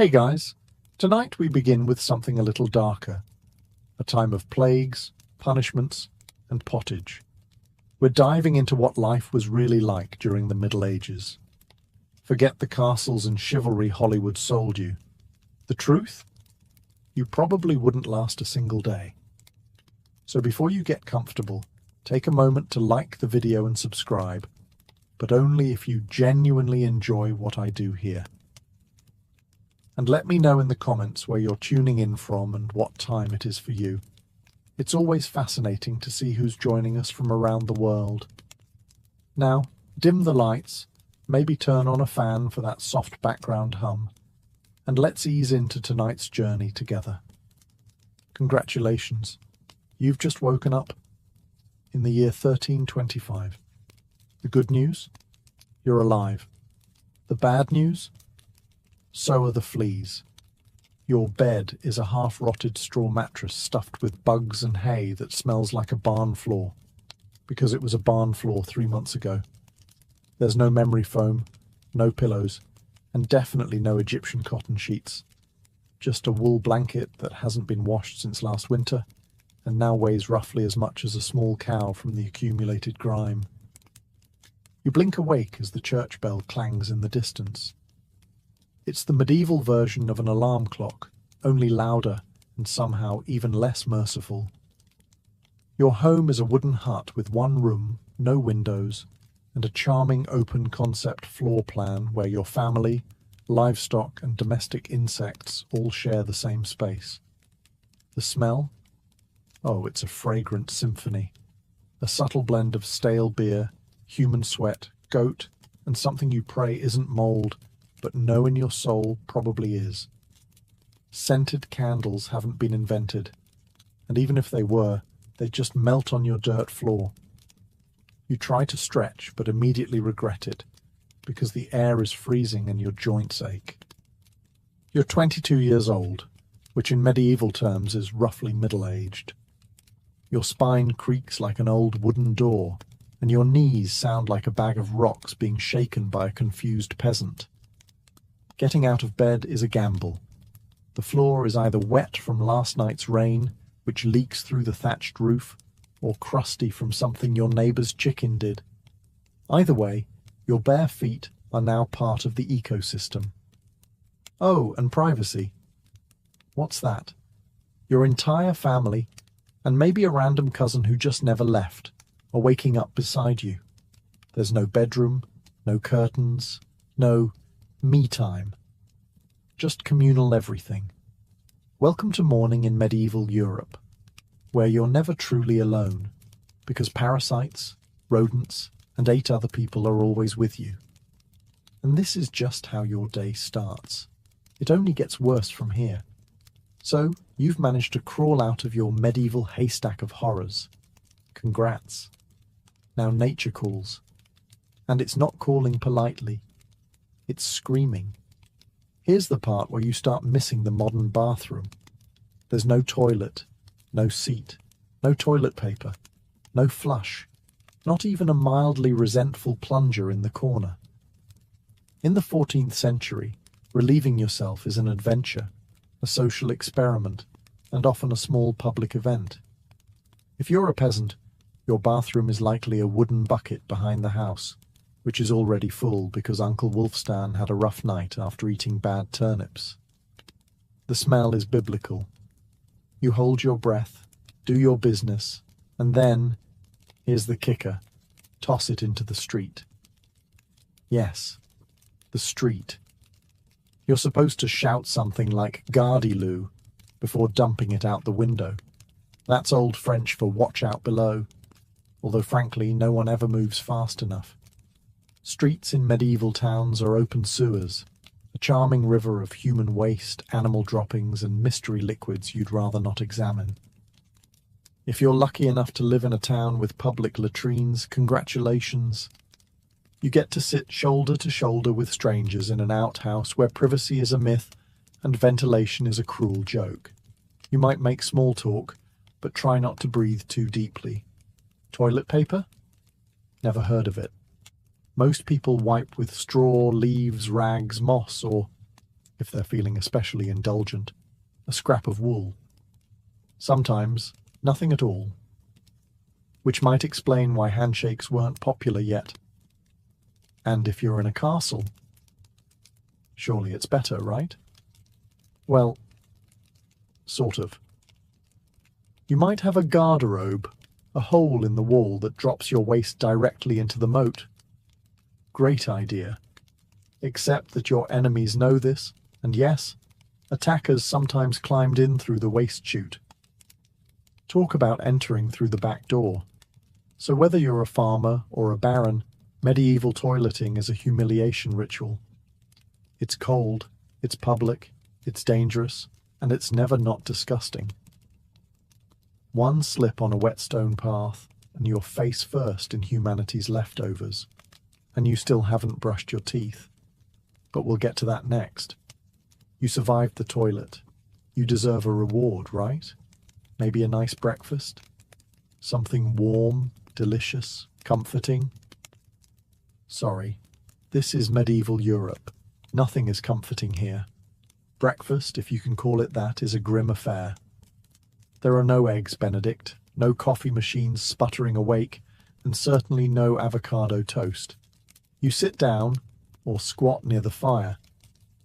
Hey guys, tonight we begin with something a little darker, a time of plagues, punishments, and pottage. We're diving into what life was really like during the Middle Ages. Forget the castles and chivalry Hollywood sold you. The truth? You probably wouldn't last a single day. So before you get comfortable, take a moment to like the video and subscribe, but only if you genuinely enjoy what I do here. And let me know in the comments where you're tuning in from and what time it is for you. It's always fascinating to see who's joining us from around the world. Now, dim the lights, maybe turn on a fan for that soft background hum, and let's ease into tonight's journey together. Congratulations, you've just woken up in the year 1325. The good news? You're alive. The bad news? So are the fleas. Your bed is a half-rotted straw mattress stuffed with bugs and hay that smells like a barn floor, because it was a barn floor 3 months ago. There's no memory foam, no pillows, and definitely no Egyptian cotton sheets. Just a wool blanket that hasn't been washed since last winter, and now weighs roughly as much as a small cow from the accumulated grime. You blink awake as the church bell clangs in the distance. It's the medieval version of an alarm clock, only louder and somehow even less merciful. Your home is a wooden hut with one room, no windows, and a charming open-concept floor plan where your family, livestock and domestic insects all share the same space. The smell? Oh, it's a fragrant symphony. A subtle blend of stale beer, human sweat, goat, and something you pray isn't mold, but know in your soul probably is. Scented candles haven't been invented, and even if they were, they just melt on your dirt floor. You try to stretch, but immediately regret it, because the air is freezing and your joints ache. You're 22 years old, which in medieval terms is roughly middle-aged. Your spine creaks like an old wooden door, and your knees sound like a bag of rocks being shaken by a confused peasant. Getting out of bed is a gamble. The floor is either wet from last night's rain, which leaks through the thatched roof, or crusty from something your neighbour's chicken did. Either way, your bare feet are now part of the ecosystem. Oh, and privacy. What's that? Your entire family, and maybe a random cousin who just never left, are waking up beside you. There's no bedroom, no curtains, no me time. Just communal everything. Welcome to morning in medieval Europe, where you're never truly alone, because parasites, rodents, and 8 other people are always with you. And this is just how your day starts. It only gets worse from here. So, you've managed to crawl out of your medieval haystack of horrors. Congrats. Now nature calls. And it's not calling politely. It's screaming. Here's the part where you start missing the modern bathroom. There's no toilet, no seat, no toilet paper, no flush, not even a mildly resentful plunger in the corner. In the 14th century, relieving yourself is an adventure, a social experiment, and often a small public event. If you're a peasant, your bathroom is likely a wooden bucket behind the house, which is already full because Uncle Wolfstan had a rough night after eating bad turnips. The smell is biblical. You hold your breath, do your business, and then, here's the kicker, toss it into the street. Yes, the street. You're supposed to shout something like "Gardiloo" before dumping it out the window. That's Old French for "watch out below," although frankly no one ever moves fast enough. Streets in medieval towns are open sewers, a charming river of human waste, animal droppings, and mystery liquids you'd rather not examine. If you're lucky enough to live in a town with public latrines, congratulations. You get to sit shoulder to shoulder with strangers in an outhouse where privacy is a myth and ventilation is a cruel joke. You might make small talk, but try not to breathe too deeply. Toilet paper? Never heard of it. Most people wipe with straw, leaves, rags, moss, or if they're feeling especially indulgent, a scrap of wool. Sometimes nothing at all, which might explain why handshakes weren't popular yet. And if you're in a castle, surely it's better, right? Well, sort of. You might have a garderobe, a hole in the wall that drops your waist directly into the moat. Great idea. Except that your enemies know this, and yes, attackers sometimes climbed in through the waist chute. Talk about entering through the back door. So whether you're a farmer or a baron, medieval toileting is a humiliation ritual. It's cold, it's public, it's dangerous, and it's never not disgusting. One slip on a whetstone path, and you're face first in humanity's leftovers, and you still haven't brushed your teeth. But we'll get to that next. You survived the toilet. You deserve a reward, right? Maybe a nice breakfast? Something warm, delicious, comforting? Sorry, this is medieval Europe. Nothing is comforting here. Breakfast, if you can call it that, is a grim affair. There are no eggs Benedict, no coffee machines sputtering awake, and certainly no avocado toast. You sit down, or squat near the fire,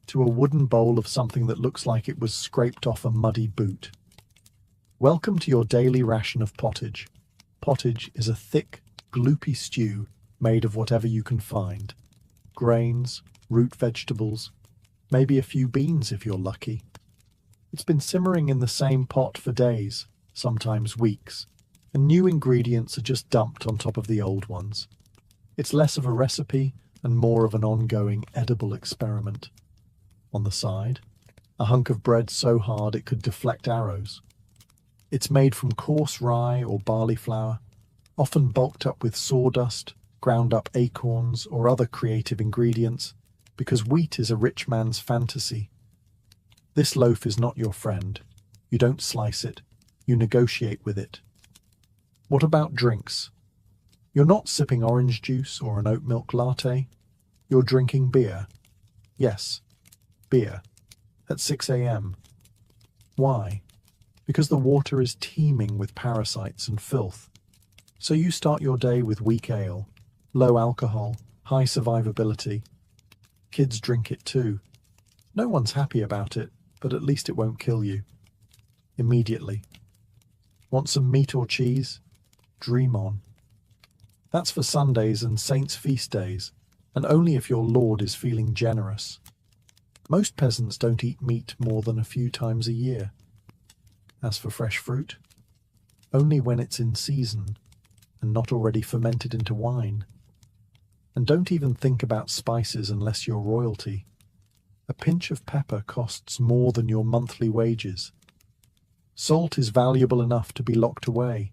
to a wooden bowl of something that looks like it was scraped off a muddy boot. Welcome to your daily ration of pottage. Pottage is a thick, gloopy stew made of whatever you can find. Grains, root vegetables, maybe a few beans if you're lucky. It's been simmering in the same pot for days, sometimes weeks, and new ingredients are just dumped on top of the old ones. It's less of a recipe and more of an ongoing edible experiment. On the side, a hunk of bread so hard it could deflect arrows. It's made from coarse rye or barley flour, often bulked up with sawdust, ground up acorns, or other creative ingredients, because wheat is a rich man's fantasy. This loaf is not your friend. You don't slice it, you negotiate with it. What about drinks? You're not sipping orange juice or an oat milk latte. You're drinking beer. Yes, beer. At 6 a.m. Why? Because the water is teeming with parasites and filth. So you start your day with weak ale, low alcohol, high survivability. Kids drink it too. No one's happy about it, but at least it won't kill you. Immediately. Want some meat or cheese? Dream on. That's for Sundays and saints' feast days, and only if your lord is feeling generous. Most peasants don't eat meat more than a few times a year. As for fresh fruit, only when it's in season and not already fermented into wine. And don't even think about spices unless you're royalty. A pinch of pepper costs more than your monthly wages. Salt is valuable enough to be locked away.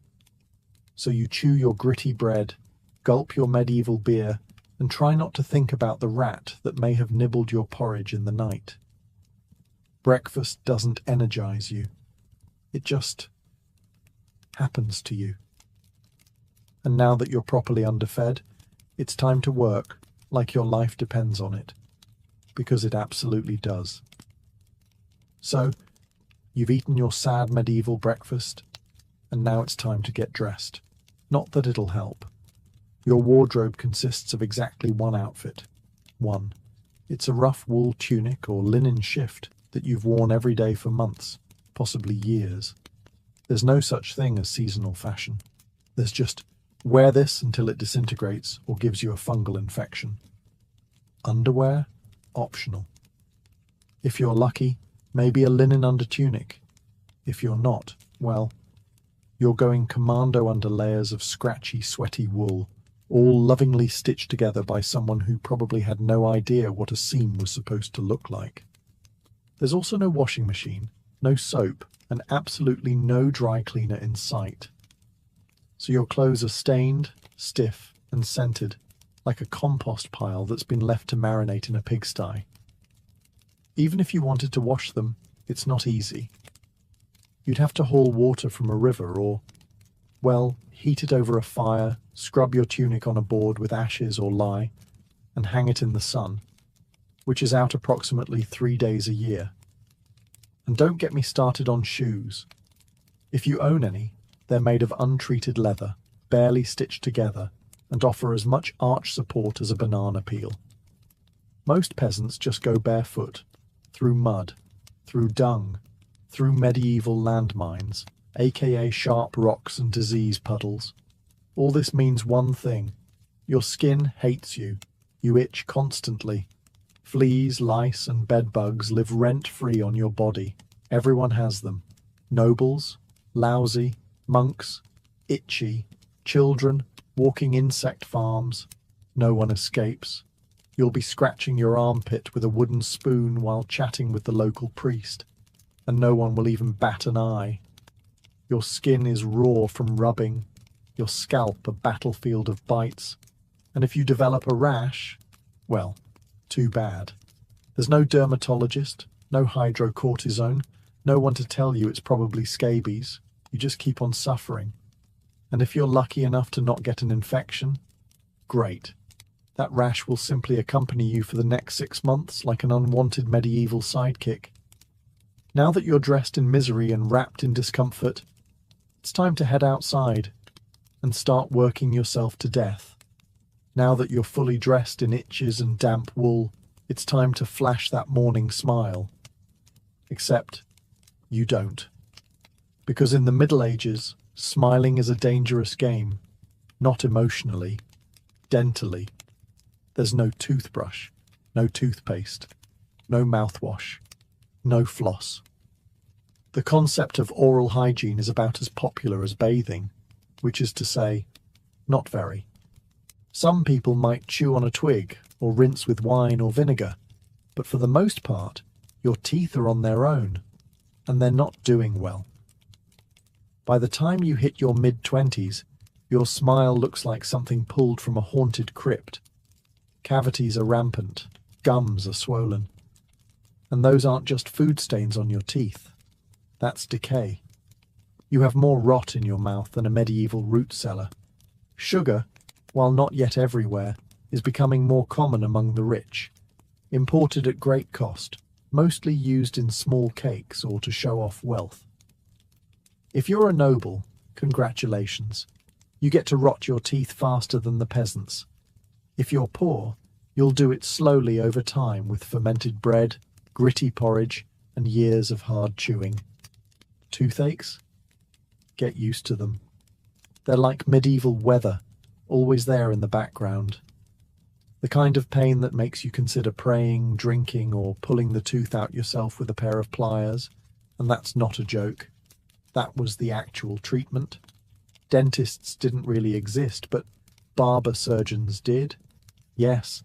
So you chew your gritty bread, gulp your medieval beer, and try not to think about the rat that may have nibbled your porridge in the night. Breakfast doesn't energize you. It just happens to you. And now that you're properly underfed, it's time to work like your life depends on it. Because it absolutely does. So, you've eaten your sad medieval breakfast, and now it's time to get dressed. Not that it'll help. Your wardrobe consists of exactly one outfit. One. It's a rough wool tunic or linen shift that you've worn every day for months, possibly years. There's no such thing as seasonal fashion. There's just wear this until it disintegrates or gives you a fungal infection. Underwear? Optional. If you're lucky, maybe a linen undertunic. If you're not, well, you're going commando under layers of scratchy, sweaty wool, all lovingly stitched together by someone who probably had no idea what a seam was supposed to look like. There's also no washing machine, no soap, and absolutely no dry cleaner in sight. So your clothes are stained, stiff, and scented, like a compost pile that's been left to marinate in a pigsty. Even if you wanted to wash them, it's not easy. You'd have to haul water from a river or, well, heat it over a fire, scrub your tunic on a board with ashes or lye, and hang it in the sun. which is out approximately 3 days a year. And don't get me started on shoes. If you own any, they're made of untreated leather, barely stitched together, and offer as much arch support as a banana peel. Most peasants just go barefoot, through mud, through dung, through medieval landmines, aka sharp rocks and disease puddles. All this means one thing: your skin hates you. You itch constantly. Fleas, lice, and bedbugs live rent-free on your body. Everyone has them. Nobles, lousy, monks, itchy, children, walking insect farms. No one escapes. You'll be scratching your armpit with a wooden spoon while chatting with the local priest, and no one will even bat an eye. Your skin is raw from rubbing, your scalp a battlefield of bites, and if you develop a rash, well, too bad. There's no dermatologist, no hydrocortisone, no one to tell you it's probably scabies. You just keep on suffering. And if you're lucky enough to not get an infection, great. That rash will simply accompany you for the next 6 months like an unwanted medieval sidekick. Now that you're dressed in misery and wrapped in discomfort, it's time to head outside and start working yourself to death. Now that you're fully dressed in itches and damp wool, it's time to flash that morning smile. Except you don't. Because in the Middle Ages, smiling is a dangerous game. Not emotionally, dentally. There's no toothbrush, no toothpaste, no mouthwash, no floss. The concept of oral hygiene is about as popular as bathing, which is to say, not very. Some people might chew on a twig or rinse with wine or vinegar, but for the most part, your teeth are on their own, and they're not doing well. By the time you hit your mid-20s, your smile looks like something pulled from a haunted crypt. Cavities are rampant, gums are swollen. And those aren't just food stains on your teeth. That's decay. You have more rot in your mouth than a medieval root cellar. Sugar, while not yet everywhere, is becoming more common among the rich. Imported at great cost, mostly used in small cakes or to show off wealth. If you're a noble, congratulations. You get to rot your teeth faster than the peasants. If you're poor, you'll do it slowly over time with fermented bread, gritty porridge, and years of hard chewing. Toothaches? Get used to them. They're like medieval weather, always there in the background. The kind of pain that makes you consider praying, drinking, or pulling the tooth out yourself with a pair of pliers. And that's not a joke. That was the actual treatment. Dentists didn't really exist, but barber surgeons did. Yes,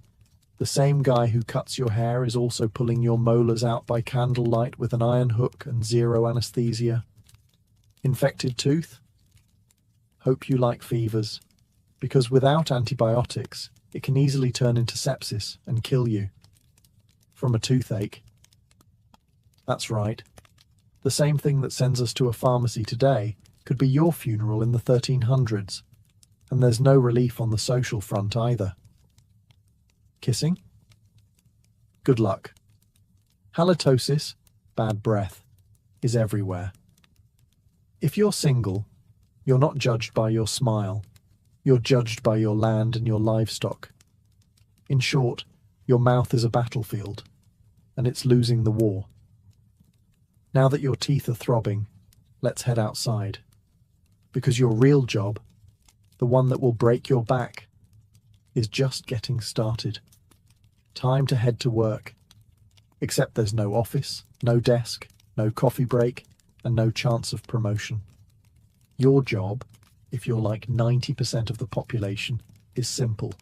the same guy who cuts your hair is also pulling your molars out by candlelight with an iron hook and zero anesthesia. Infected tooth? Hope you like fevers, because without antibiotics, it can easily turn into sepsis and kill you. From a toothache. That's right. The same thing that sends us to a pharmacy today could be your funeral in the 1300s, and there's no relief on the social front either. Kissing? Good luck. Halitosis, bad breath, is everywhere. If you're single, you're not judged by your smile. You're judged by your land and your livestock. In short, your mouth is a battlefield, and it's losing the war. Now that your teeth are throbbing, let's head outside. Because your real job, the one that will break your back, is just getting started. Time to head to work. Except there's no office, no desk, no coffee break, and no chance of promotion. Your job, if you're like 90% of the population, is simple.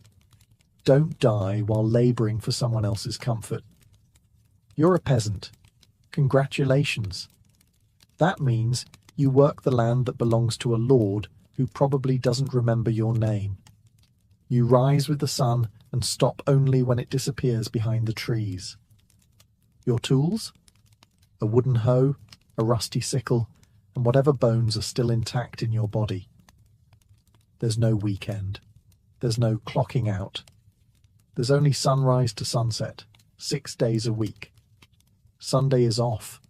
Don't die while labouring for someone else's comfort. You're a peasant. Congratulations. That means you work the land that belongs to a lord who probably doesn't remember your name. You rise with the sun and stop only when it disappears behind the trees. Your tools? A wooden hoe, a rusty sickle, and whatever bones are still intact in your body. There's no weekend. There's no clocking out. There's only sunrise to sunset, 6 days a week. Sunday is off,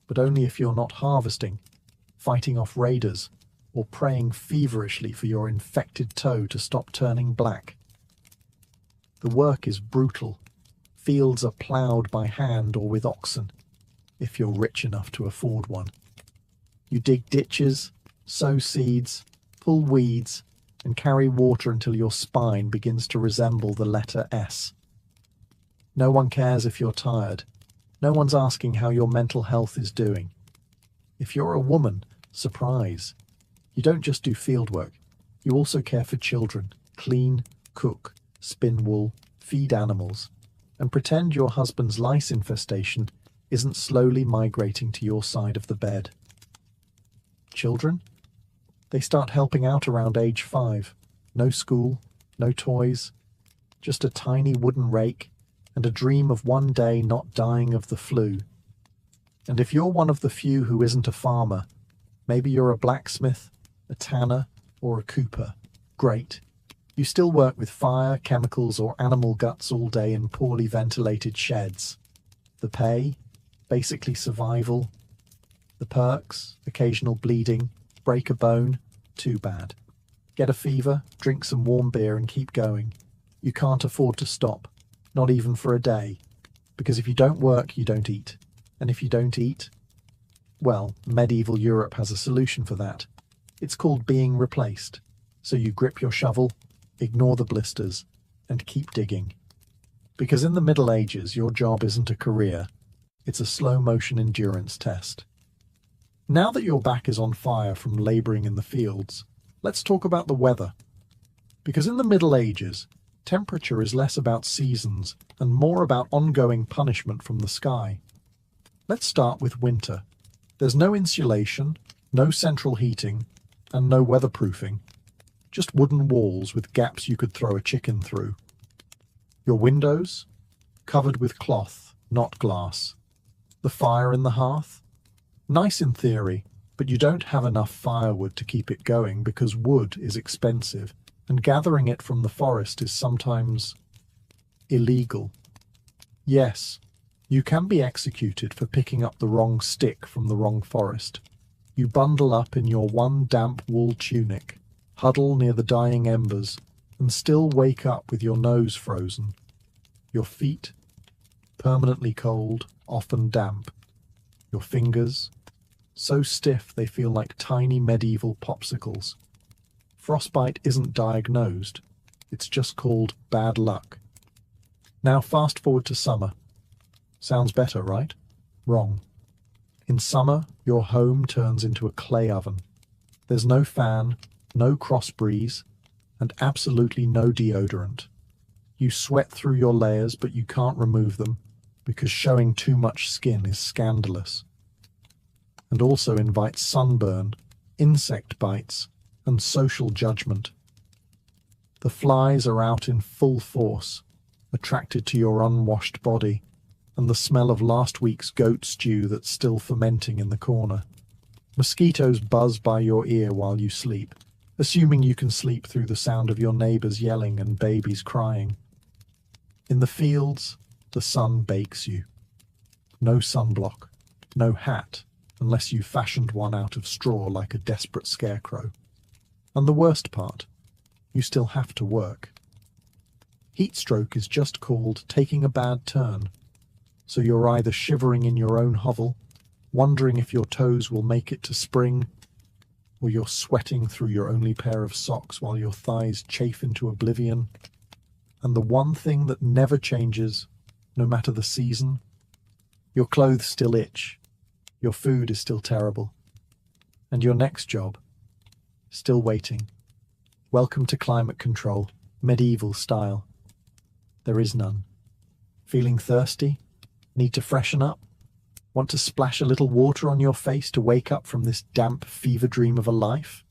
but only if you're not harvesting, fighting off raiders, or praying feverishly for your infected toe to stop turning black. The work is brutal. Fields are ploughed by hand or with oxen, if you're rich enough to afford one. You dig ditches, sow seeds, pull weeds, and carry water until your spine begins to resemble the letter S. No one cares if you're tired. No one's asking how your mental health is doing. If you're a woman, surprise. You don't just do field work. You also care for children, clean, cook, spin wool, feed animals, and pretend your husband's lice infestation isn't slowly migrating to your side of the bed. Children? They start helping out around age 5. No school, no toys, just a tiny wooden rake and a dream of one day not dying of the flu. And if you're one of the few who isn't a farmer, maybe you're a blacksmith, a tanner, or a cooper. Great. You still work with fire, chemicals, or animal guts all day in poorly ventilated sheds. The pay? Basically survival. The perks? Occasional bleeding. Break a bone? Too bad. Get a fever, drink some warm beer, and keep going. You can't afford to stop. Not even for a day. Because if you don't work, you don't eat. And if you don't eat, well, medieval Europe has a solution for that. It's called being replaced. So you grip your shovel, ignore the blisters, and keep digging. Because in the Middle Ages, your job isn't a career. It's a slow-motion endurance test. Now that your back is on fire from labouring in the fields, let's talk about the weather. Because in the Middle Ages, temperature is less about seasons and more about ongoing punishment from the sky. Let's start with winter. There's no insulation, no central heating, and no weatherproofing. Just wooden walls with gaps you could throw a chicken through. Your windows? Covered with cloth, not glass. The fire in the hearth? Nice in theory, but you don't have enough firewood to keep it going because wood is expensive, and gathering it from the forest is sometimes illegal. Yes, you can be executed for picking up the wrong stick from the wrong forest. You bundle up in your one damp wool tunic, huddle near the dying embers, and still wake up with your nose frozen. Your feet, permanently cold, often damp. Your fingers, so stiff they feel like tiny medieval popsicles. Frostbite isn't diagnosed, it's just called bad luck. Now fast forward to summer. Sounds better, right? Wrong. In summer, your home turns into a clay oven. There's no fan, no cross breeze, and absolutely no deodorant. You sweat through your layers, but you can't remove them, because showing too much skin is scandalous. And also invites sunburn, insect bites, and social judgment. The flies are out in full force, attracted to your unwashed body, and the smell of last week's goat stew that's still fermenting in the corner. Mosquitoes buzz by your ear while you sleep, assuming you can sleep through the sound of your neighbors yelling and babies crying. In the fields, the sun bakes you. No sunblock, no hat, unless you fashioned one out of straw like a desperate scarecrow. And the worst part, you still have to work. Heatstroke is just called taking a bad turn. So you're either shivering in your own hovel, wondering if your toes will make it to spring, or you're sweating through your only pair of socks while your thighs chafe into oblivion. And the one thing that never changes, no matter the season, your clothes still itch, your food is still terrible, and your next job, still waiting. Welcome to climate control, medieval style. There is none. Feeling thirsty? Need to freshen up? Want to splash a little water on your face to wake up from this damp fever dream of a life?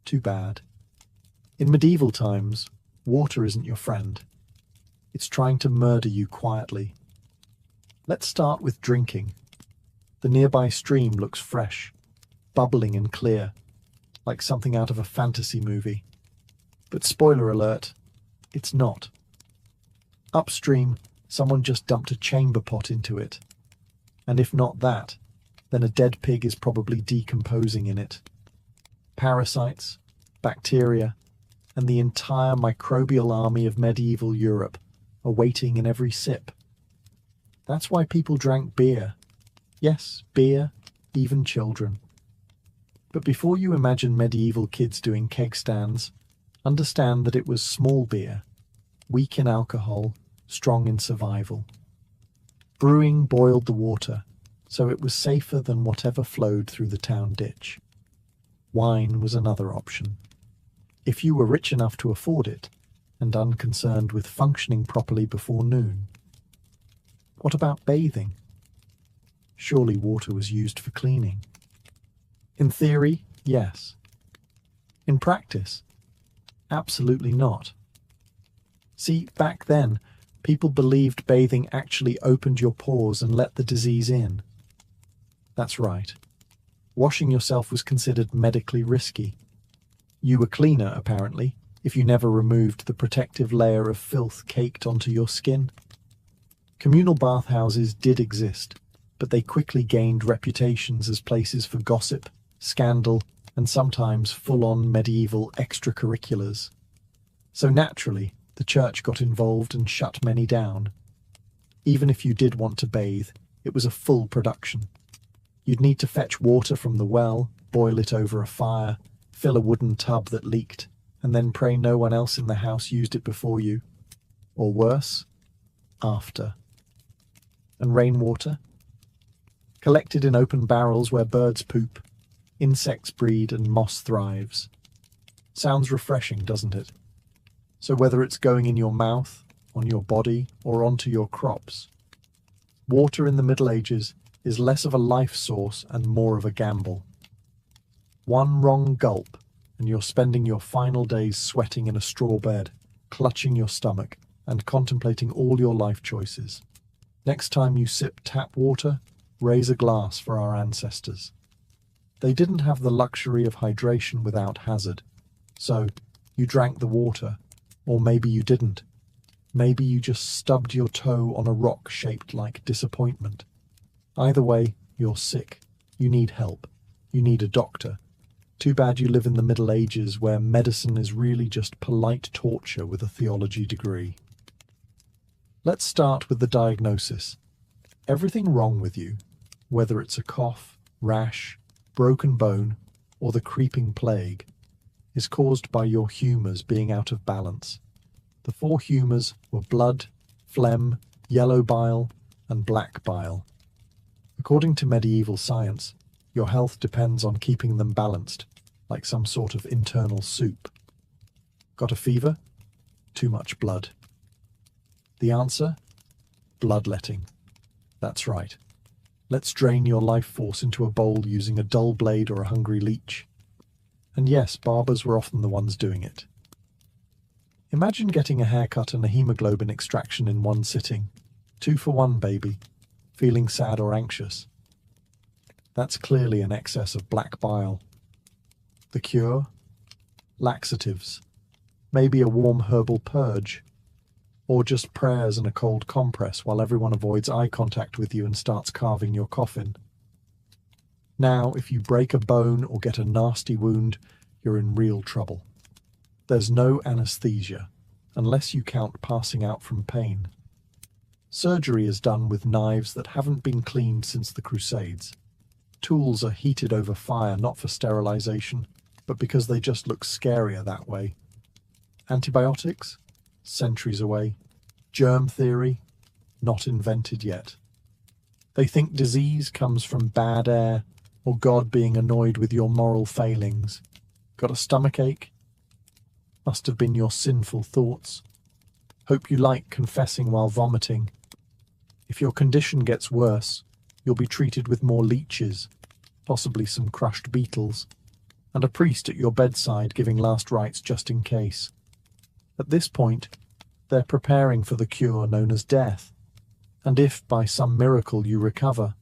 Too bad. In medieval times, water isn't your friend. It's trying to murder you quietly. Let's start with drinking. The nearby stream looks fresh, bubbling and clear, like something out of a fantasy movie. But spoiler alert, it's not. Upstream, Someone just dumped a chamber pot into it. And if not that, then a dead pig is probably decomposing in it. Parasites, bacteria, and the entire microbial army of medieval Europe are waiting in every sip. That's why people drank beer. Yes, beer, even children. But before you imagine medieval kids doing keg stands, understand that it was small beer, weak in alcohol, strong in survival. Brewing boiled the water, so it was safer than whatever flowed through the town ditch. Wine was another option. If you were rich enough to afford it, and unconcerned with functioning properly before noon. What about bathing? Surely water was used for cleaning. In theory, yes. In practice, absolutely not. See, back then, people believed bathing actually opened your pores and let the disease in. That's right. Washing yourself was considered medically risky. You were cleaner, apparently, if you never removed the protective layer of filth caked onto your skin. Communal bathhouses did exist, but they quickly gained reputations as places for gossip, scandal, and sometimes full-on medieval extracurriculars. So naturally, the church got involved and shut many down. Even if you did want to bathe, it was a full production. You'd need to fetch water from the well, boil it over a fire, fill a wooden tub that leaked, and then pray no one else in the house used it before you. Or worse, after. And rainwater? Collected in open barrels where birds poop, insects breed, and moss thrives. Sounds refreshing, doesn't it? So whether it's going in your mouth, on your body, or onto your crops, water in the Middle Ages is less of a life source and more of a gamble. One wrong gulp, and you're spending your final days sweating in a straw bed, clutching your stomach, and contemplating all your life choices. Next time you sip tap water, raise a glass for our ancestors. They didn't have the luxury of hydration without hazard, so you drank the water, or maybe you didn't. Maybe you just stubbed your toe on a rock shaped like disappointment. Either way, you're sick. You need help. You need a doctor. Too bad you live in the Middle Ages where medicine is really just polite torture with a theology degree. Let's start with the diagnosis. Everything wrong with you, whether it's a cough, rash, broken bone, or the creeping plague, is caused by your humours being out of balance. The 4 humours were blood, phlegm, yellow bile, and black bile. According to medieval science, your health depends on keeping them balanced, like some sort of internal soup. Got a fever? Too much blood. The answer? Bloodletting. That's right. Let's drain your life force into a bowl using a dull blade or a hungry leech. And yes, barbers were often the ones doing it. Imagine getting a haircut and a hemoglobin extraction in one sitting. 2 for 1, baby. Feeling sad or anxious? That's clearly an excess of black bile. The cure? Laxatives. Maybe a warm herbal purge. Or just prayers and a cold compress while everyone avoids eye contact with you and starts carving your coffin. Now, if you break a bone or get a nasty wound, you're in real trouble. There's no anesthesia, unless you count passing out from pain. Surgery is done with knives that haven't been cleaned since the Crusades. Tools are heated over fire not for sterilization, but because they just look scarier that way. Antibiotics? Centuries away. Germ theory? Not invented yet. They think disease comes from bad air or God being annoyed with your moral failings. Got a stomachache? Must have been your sinful thoughts. Hope you like confessing while vomiting. If your condition gets worse, you'll be treated with more leeches, possibly some crushed beetles, and a priest at your bedside giving last rites just in case. At this point, they're preparing for the cure known as death, and if by some miracle you recover,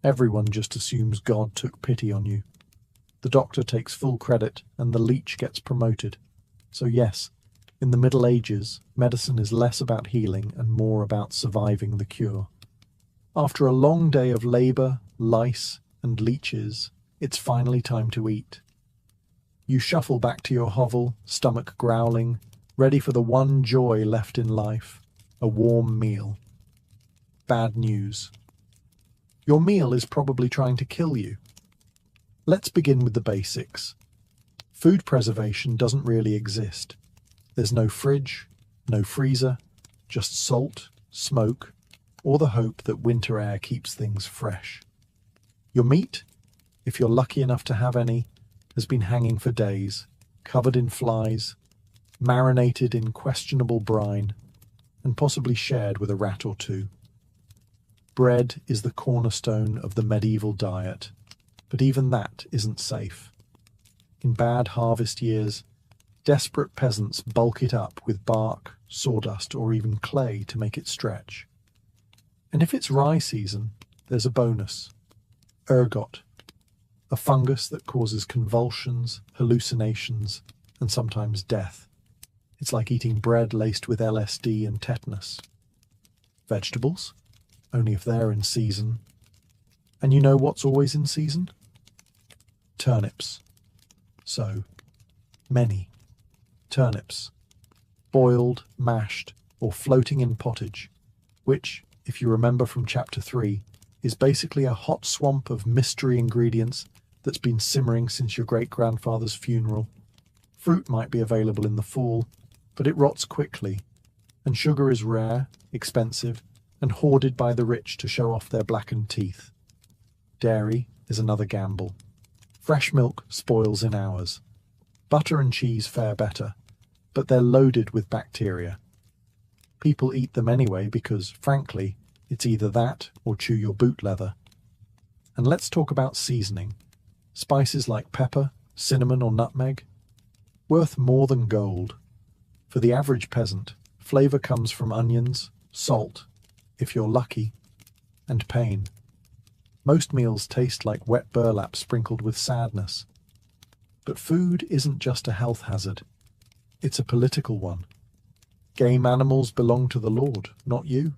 everyone just assumes God took pity on you. The doctor takes full credit and the leech gets promoted. So yes, In the Middle Ages, medicine is less about healing and more about surviving the cure. After a long day of labour, lice, and leeches, it's finally time to eat. You shuffle back to your hovel, stomach growling, ready for the one joy left in life, a warm meal. Bad news. Your meal is probably trying to kill you. Let's begin with the basics. Food preservation doesn't really exist. There's no fridge, no freezer, just salt, smoke, or the hope that winter air keeps things fresh. Your meat, if you're lucky enough to have any, has been hanging for days, covered in flies, marinated in questionable brine, and possibly shared with a rat or two. Bread is the cornerstone of the medieval diet, but even that isn't safe. In bad harvest years, desperate peasants bulk it up with bark, sawdust, or even clay to make it stretch. And if it's rye season, there's a bonus. Ergot, a fungus that causes convulsions, hallucinations, and sometimes death. It's like eating bread laced with LSD and tetanus. Vegetables? Only if they're in season. And you know what's always in season? Turnips. So, many turnips. Boiled, mashed, or floating in pottage, which, if you remember from chapter 3, is basically a hot swamp of mystery ingredients that's been simmering since your great-grandfather's funeral. Fruit might be available in the fall, but it rots quickly, and sugar is rare, expensive, and hoarded by the rich to show off their blackened teeth. Dairy is another gamble. Fresh milk spoils in hours. Butter and cheese fare better, but they're loaded with bacteria. People eat them anyway because, frankly, it's either that or chew your boot leather. And let's talk about seasoning. Spices like pepper, cinnamon, or nutmeg, worth more than gold. For the average peasant, flavour comes from onions, salt, if you're lucky, and pain. Most meals taste like wet burlap sprinkled with sadness. But food isn't just a health hazard. It's a political one. Game animals belong to the Lord, not you.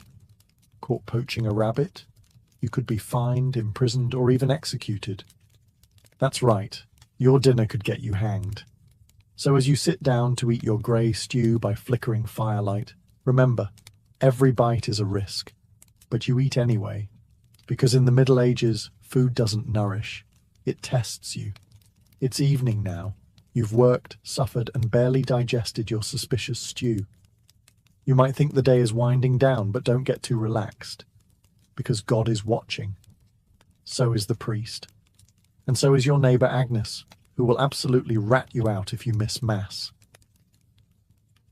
Caught poaching a rabbit, you could be fined, imprisoned, or even executed. That's right, your dinner could get you hanged. So as you sit down to eat your grey stew by flickering firelight, remember, every bite is a risk. But you eat anyway, because in the Middle Ages, food doesn't nourish, it tests you. It's evening now. You've worked, suffered, and barely digested your suspicious stew. You might think the day is winding down, but don't get too relaxed, because God is watching. So is the priest. And so is your neighbour Agnes, who will absolutely rat you out if you miss Mass.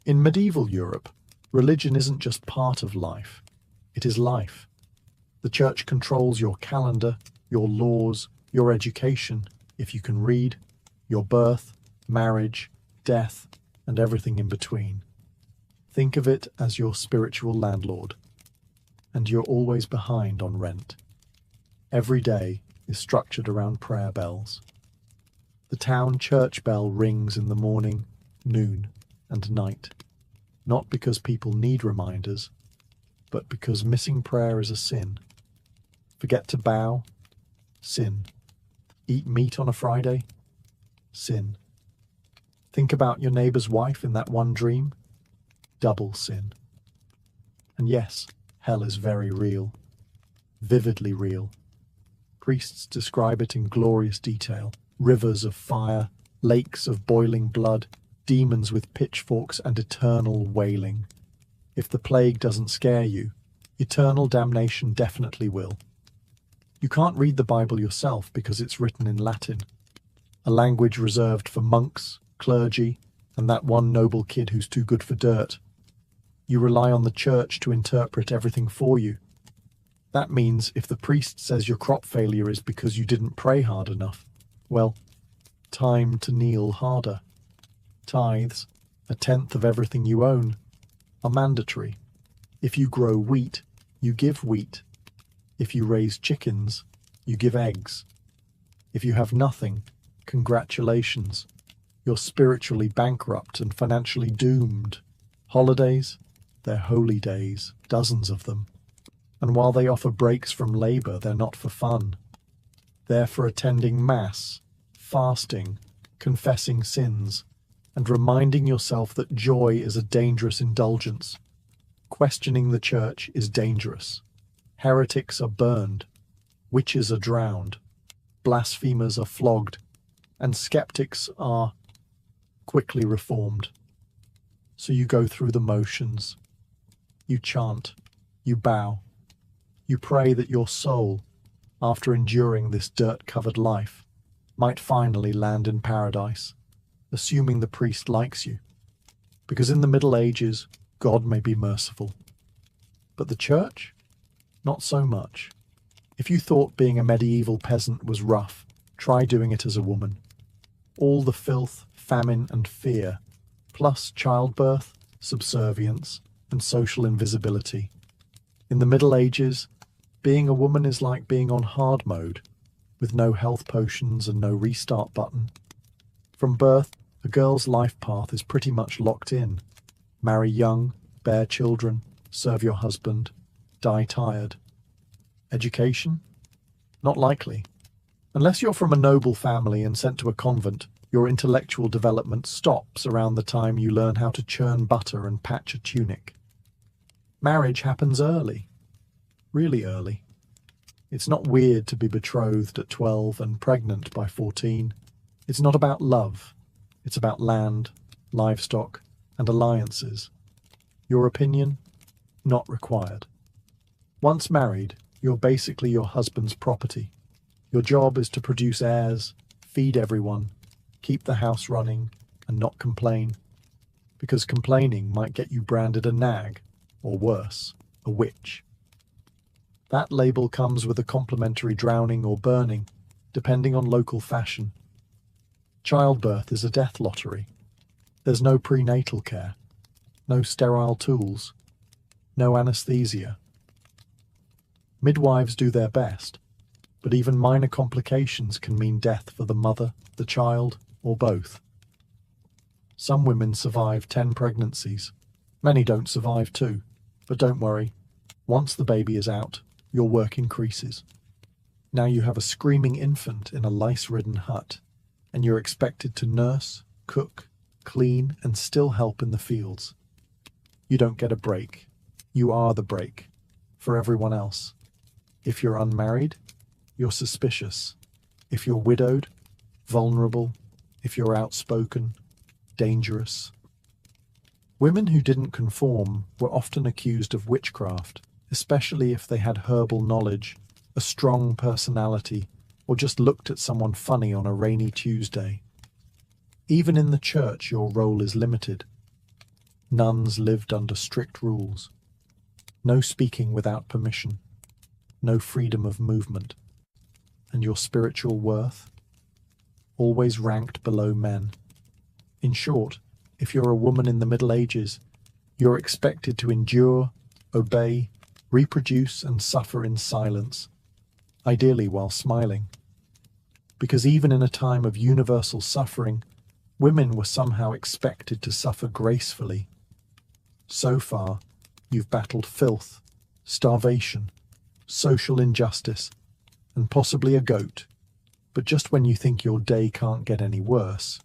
In medieval Europe, religion isn't just part of life, it is life. The church controls your calendar, your laws, your education, if you can read, your birth, marriage, death, and everything in between. Think of it as your spiritual landlord, and you're always behind on rent. Every day is structured around prayer bells. The town church bell rings in the morning, noon, and night, not because people need reminders, but because missing prayer is a sin. Forget to bow? Sin. Eat meat on a Friday? Sin. Think about your neighbour's wife in that one dream? Double sin. And yes, hell is very real. Vividly real. Priests describe it in glorious detail. Rivers of fire, lakes of boiling blood, demons with pitchforks, and eternal wailing. If the plague doesn't scare you, eternal damnation definitely will. You can't read the Bible yourself because it's written in Latin, a language reserved for monks, clergy, and that one noble kid who's too good for dirt. You rely on the church to interpret everything for you. That means if the priest says your crop failure is because you didn't pray hard enough, well, time to kneel harder. Tithes, a tenth of everything you own, are mandatory. If you grow wheat, you give wheat. If you raise chickens, you give eggs. If you have nothing, congratulations. You're spiritually bankrupt and financially doomed. Holidays? They're holy days, dozens of them. And while they offer breaks from labor, they're not for fun. They're for attending mass, fasting, confessing sins, and reminding yourself that joy is a dangerous indulgence. Questioning the church is dangerous. Heretics are burned, witches are drowned, blasphemers are flogged, and skeptics are quickly reformed. So you go through the motions. You chant, you bow, you pray that your soul, after enduring this dirt-covered life, might finally land in paradise, assuming the priest likes you. Because in the Middle Ages, God may be merciful. But the church? Not so much. If you thought being a medieval peasant was rough, try doing it as a woman. All the filth, famine, and fear, plus childbirth, subservience, and social invisibility. In the Middle Ages, being a woman is like being on hard mode, with no health potions and no restart button. From birth, a girl's life path is pretty much locked in. Marry young, bear children, serve your husband, die tired. Education? Not likely. Unless you're from a noble family and sent to a convent, your intellectual development stops around the time you learn how to churn butter and patch a tunic. Marriage happens early. Really early. It's not weird to be betrothed at 12 and pregnant by 14. It's not about love. It's about land, livestock, and alliances. Your opinion? Not required. Once married, you're basically your husband's property. Your job is to produce heirs, feed everyone, keep the house running, and not complain. Because complaining might get you branded a nag, or worse, a witch. That label comes with a complimentary drowning or burning, depending on local fashion. Childbirth is a death lottery. There's no prenatal care, no sterile tools, no anesthesia. Midwives do their best, but even minor complications can mean death for the mother, the child, or both. Some women survive 10 pregnancies. Many don't survive 2, but don't worry. Once the baby is out, your work increases. Now you have a screaming infant in a lice-ridden hut, and you're expected to nurse, cook, clean, and still help in the fields. You don't get a break. You are the break for everyone else. If you're unmarried, you're suspicious. If you're widowed, vulnerable. If you're outspoken, dangerous. Women who didn't conform were often accused of witchcraft, especially if they had herbal knowledge, a strong personality, or just looked at someone funny on a rainy Tuesday. Even in the church, your role is limited. Nuns lived under strict rules. No speaking without permission. No freedom of movement. And your spiritual worth? Always ranked below men. In short, if you're a woman in the Middle Ages, you're expected to endure, obey, reproduce, and suffer in silence, ideally while smiling. Because even in a time of universal suffering, women were somehow expected to suffer gracefully. So far, you've battled filth, starvation, social injustice, and possibly a goat. But just when you think your day can't get any worse,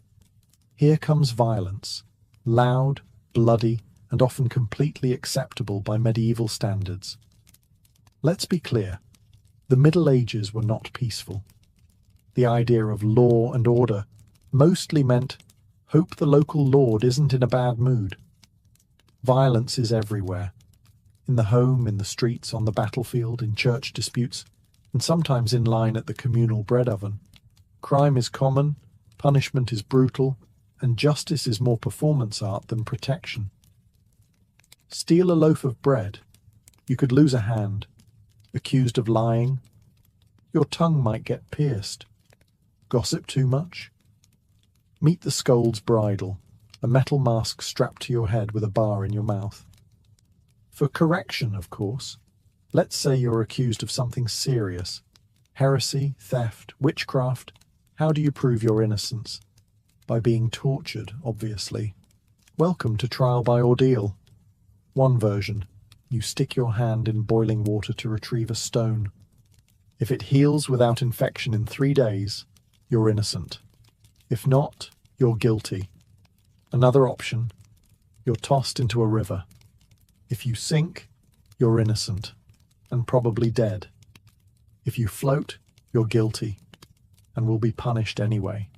here comes violence, loud, bloody, and often completely acceptable by medieval standards. Let's be clear, the Middle Ages were not peaceful. The idea of law and order mostly meant, hope the local lord isn't in a bad mood. Violence is everywhere. In the home, in the streets, on the battlefield, in church disputes, and sometimes in line at the communal bread oven. Crime is common, punishment is brutal, and justice is more performance art than protection. Steal a loaf of bread, you could lose a hand. Accused of lying, your tongue might get pierced. Gossip too much? Meet the scold's bridle, a metal mask strapped to your head with a bar in your mouth. For correction, of course. Let's say you're accused of something serious. Heresy, theft, witchcraft. How do you prove your innocence? By being tortured, obviously. Welcome to trial by ordeal. One version, you stick your hand in boiling water to retrieve a stone. If it heals without infection in 3 days, you're innocent. If not, you're guilty. Another option, you're tossed into a river. If you sink, you're innocent, and probably dead. If you float, you're guilty, and will be punished anyway.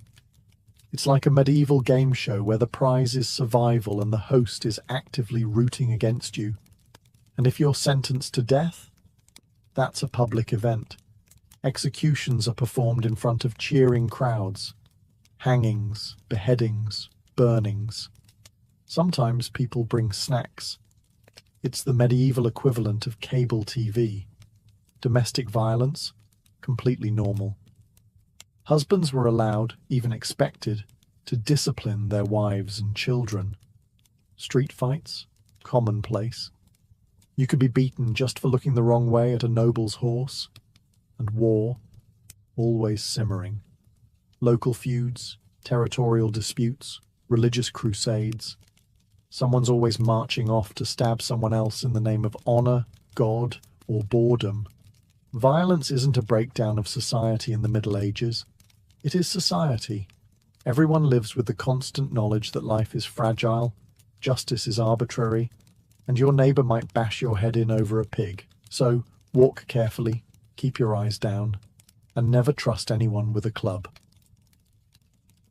It's like a medieval game show where the prize is survival and the host is actively rooting against you. And if you're sentenced to death, that's a public event. Executions are performed in front of cheering crowds. Hangings, beheadings, burnings. Sometimes people bring snacks. It's the medieval equivalent of cable TV. Domestic violence, completely normal. Husbands were allowed, even expected, to discipline their wives and children. Street fights, commonplace. You could be beaten just for looking the wrong way at a noble's horse. And war, always simmering. Local feuds, territorial disputes, religious crusades. Someone's always marching off to stab someone else in the name of honor, God, or boredom. Violence isn't a breakdown of society in the Middle Ages. It is society. Everyone lives with the constant knowledge that life is fragile, justice is arbitrary, and your neighbor might bash your head in over a pig. So, walk carefully, keep your eyes down, and never trust anyone with a club.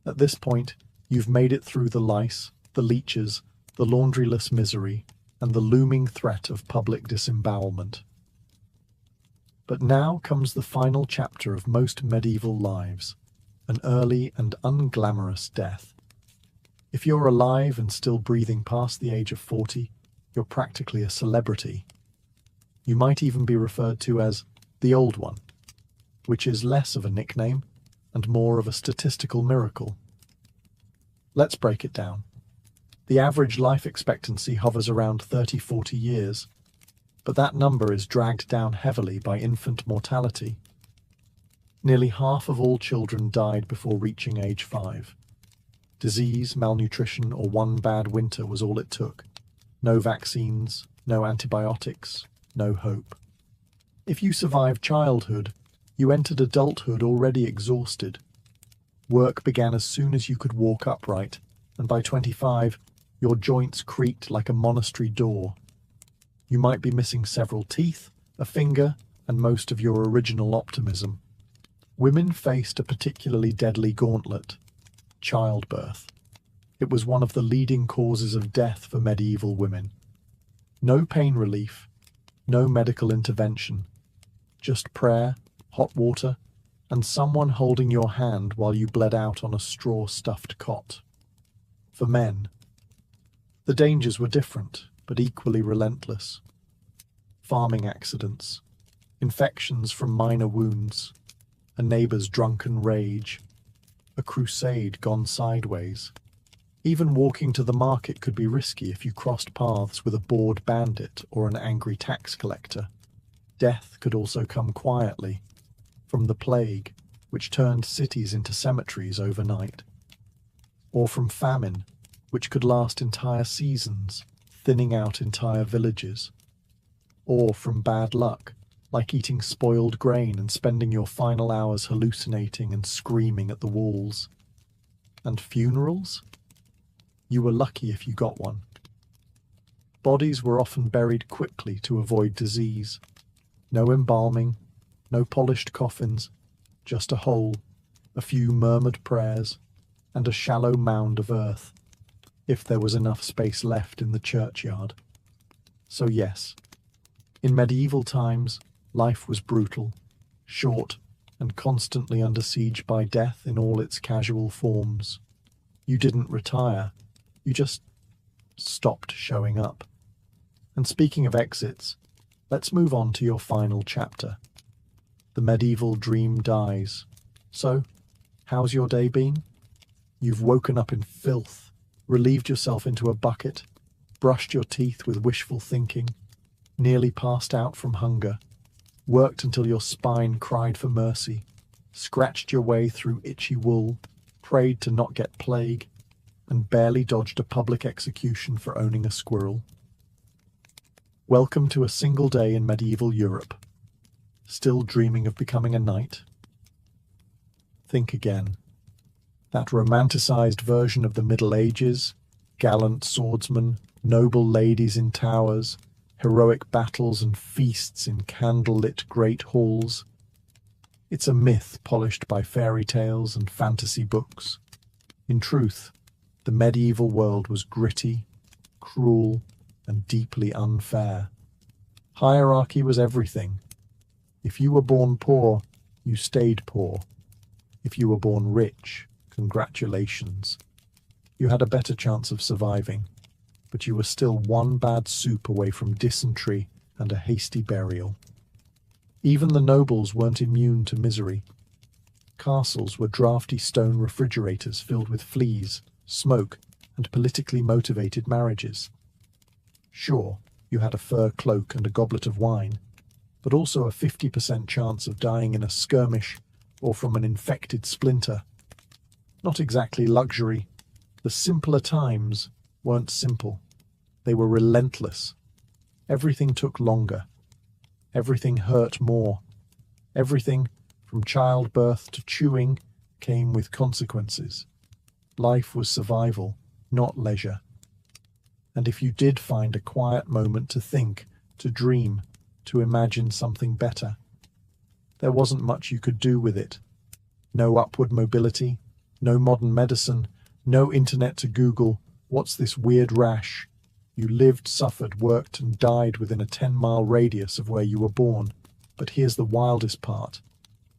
At this point, you've made it through the lice, the leeches, the laundryless misery, and the looming threat of public disembowelment. But now comes the final chapter of most medieval lives, an early and unglamorous death. If you're alive and still breathing past the age of 40, you're practically a celebrity. You might even be referred to as the Old One, which is less of a nickname and more of a statistical miracle. Let's break it down. The average life expectancy hovers around 30-40 years, but that number is dragged down heavily by infant mortality. Nearly half of all children died before reaching age 5. Disease, malnutrition, or one bad winter was all it took. No vaccines, no antibiotics, no hope. If you survived childhood, you entered adulthood already exhausted. Work began as soon as you could walk upright, and by 25, your joints creaked like a monastery door. You might be missing several teeth, a finger, and most of your original optimism. Women faced a particularly deadly gauntlet: childbirth. It was one of the leading causes of death for medieval women. No pain relief, no medical intervention, just prayer, hot water, and someone holding your hand while you bled out on a straw-stuffed cot. For men, the dangers were different, but equally relentless. Farming accidents, infections from minor wounds, a neighbor's drunken rage, a crusade gone sideways. Even walking to the market could be risky if you crossed paths with a bored bandit or an angry tax collector. Death could also come quietly, from the plague, which turned cities into cemeteries overnight, or from famine, which could last entire seasons, thinning out entire villages, or from bad luck, like eating spoiled grain and spending your final hours hallucinating and screaming at the walls. And funerals? You were lucky if you got one. Bodies were often buried quickly to avoid disease. No embalming, no polished coffins, just a hole, a few murmured prayers, and a shallow mound of earth, if there was enough space left in the churchyard. So yes, in medieval times, life was brutal, short, and constantly under siege by death in all its casual forms. You didn't retire, you just stopped showing up. And speaking of exits, let's move on to your final chapter. The medieval dream dies. So, how's your day been? You've woken up in filth, relieved yourself into a bucket, brushed your teeth with wishful thinking, nearly passed out from hunger, worked until your spine cried for mercy, scratched your way through itchy wool, prayed to not get plague, and barely dodged a public execution for owning a squirrel. Welcome to a single day in medieval Europe. Still dreaming of becoming a knight? Think again. That romanticized version of the Middle Ages, gallant swordsmen, noble ladies in towers, heroic battles and feasts in candle-lit great halls. It's a myth polished by fairy tales and fantasy books. In truth, the medieval world was gritty, cruel, and deeply unfair. Hierarchy was everything. If you were born poor, you stayed poor. If you were born rich, congratulations. You had a better chance of surviving, but you were still one bad soup away from dysentery and a hasty burial. Even the nobles weren't immune to misery. Castles were drafty stone refrigerators filled with fleas, smoke, and politically motivated marriages. Sure, you had a fur cloak and a goblet of wine, but also a 50% chance of dying in a skirmish or from an infected splinter. Not exactly luxury. The simpler times weren't simple. They were relentless. Everything took longer. Everything hurt more. Everything, from childbirth to chewing, came with consequences. Life was survival, not leisure. And if you did find a quiet moment to think, to dream, to imagine something better, there wasn't much you could do with it. No upward mobility, no modern medicine, no internet to Google, "What's this weird rash?" You lived, suffered, worked, and died within a 10-mile radius of where you were born. But here's the wildest part.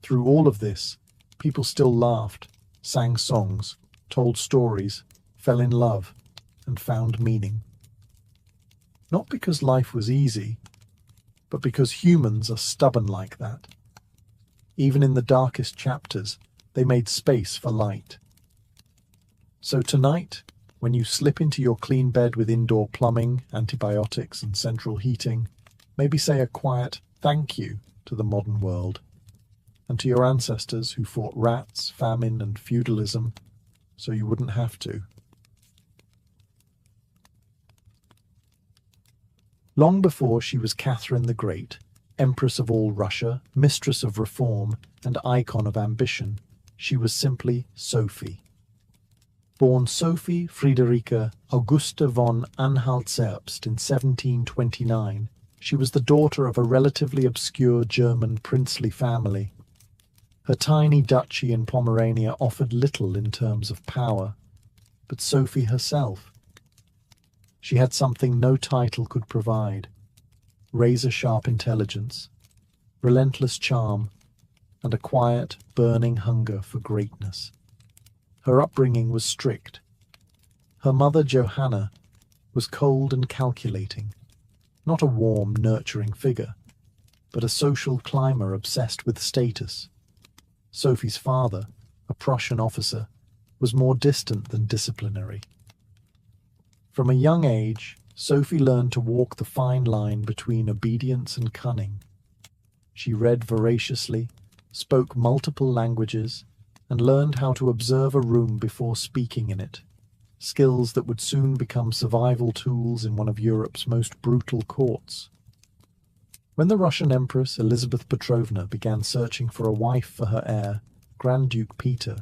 Through all of this, people still laughed, sang songs, told stories, fell in love, and found meaning. Not because life was easy, but because humans are stubborn like that. Even in the darkest chapters, they made space for light. So tonight, when you slip into your clean bed with indoor plumbing, antibiotics, and central heating, maybe say a quiet thank you to the modern world, and to your ancestors who fought rats, famine, and feudalism, so you wouldn't have to. Long before she was Catherine the Great, Empress of all Russia, mistress of reform, and icon of ambition, she was simply Sophie. Born Sophie Friederike Augusta von Anhalt-Zerbst in 1729, she was the daughter of a relatively obscure German princely family. Her tiny duchy in Pomerania offered little in terms of power, but Sophie herself, she had something no title could provide: razor-sharp intelligence, relentless charm, and a quiet, burning hunger for greatness. Her upbringing was strict. Her mother, Johanna, was cold and calculating, not a warm, nurturing figure, but a social climber obsessed with status. Sophie's father, a Prussian officer, was more distant than disciplinary. From a young age, Sophie learned to walk the fine line between obedience and cunning. She read voraciously, spoke multiple languages, and learned how to observe a room before speaking in it, skills that would soon become survival tools in one of Europe's most brutal courts. When the Russian Empress Elizabeth Petrovna began searching for a wife for her heir, Grand Duke Peter,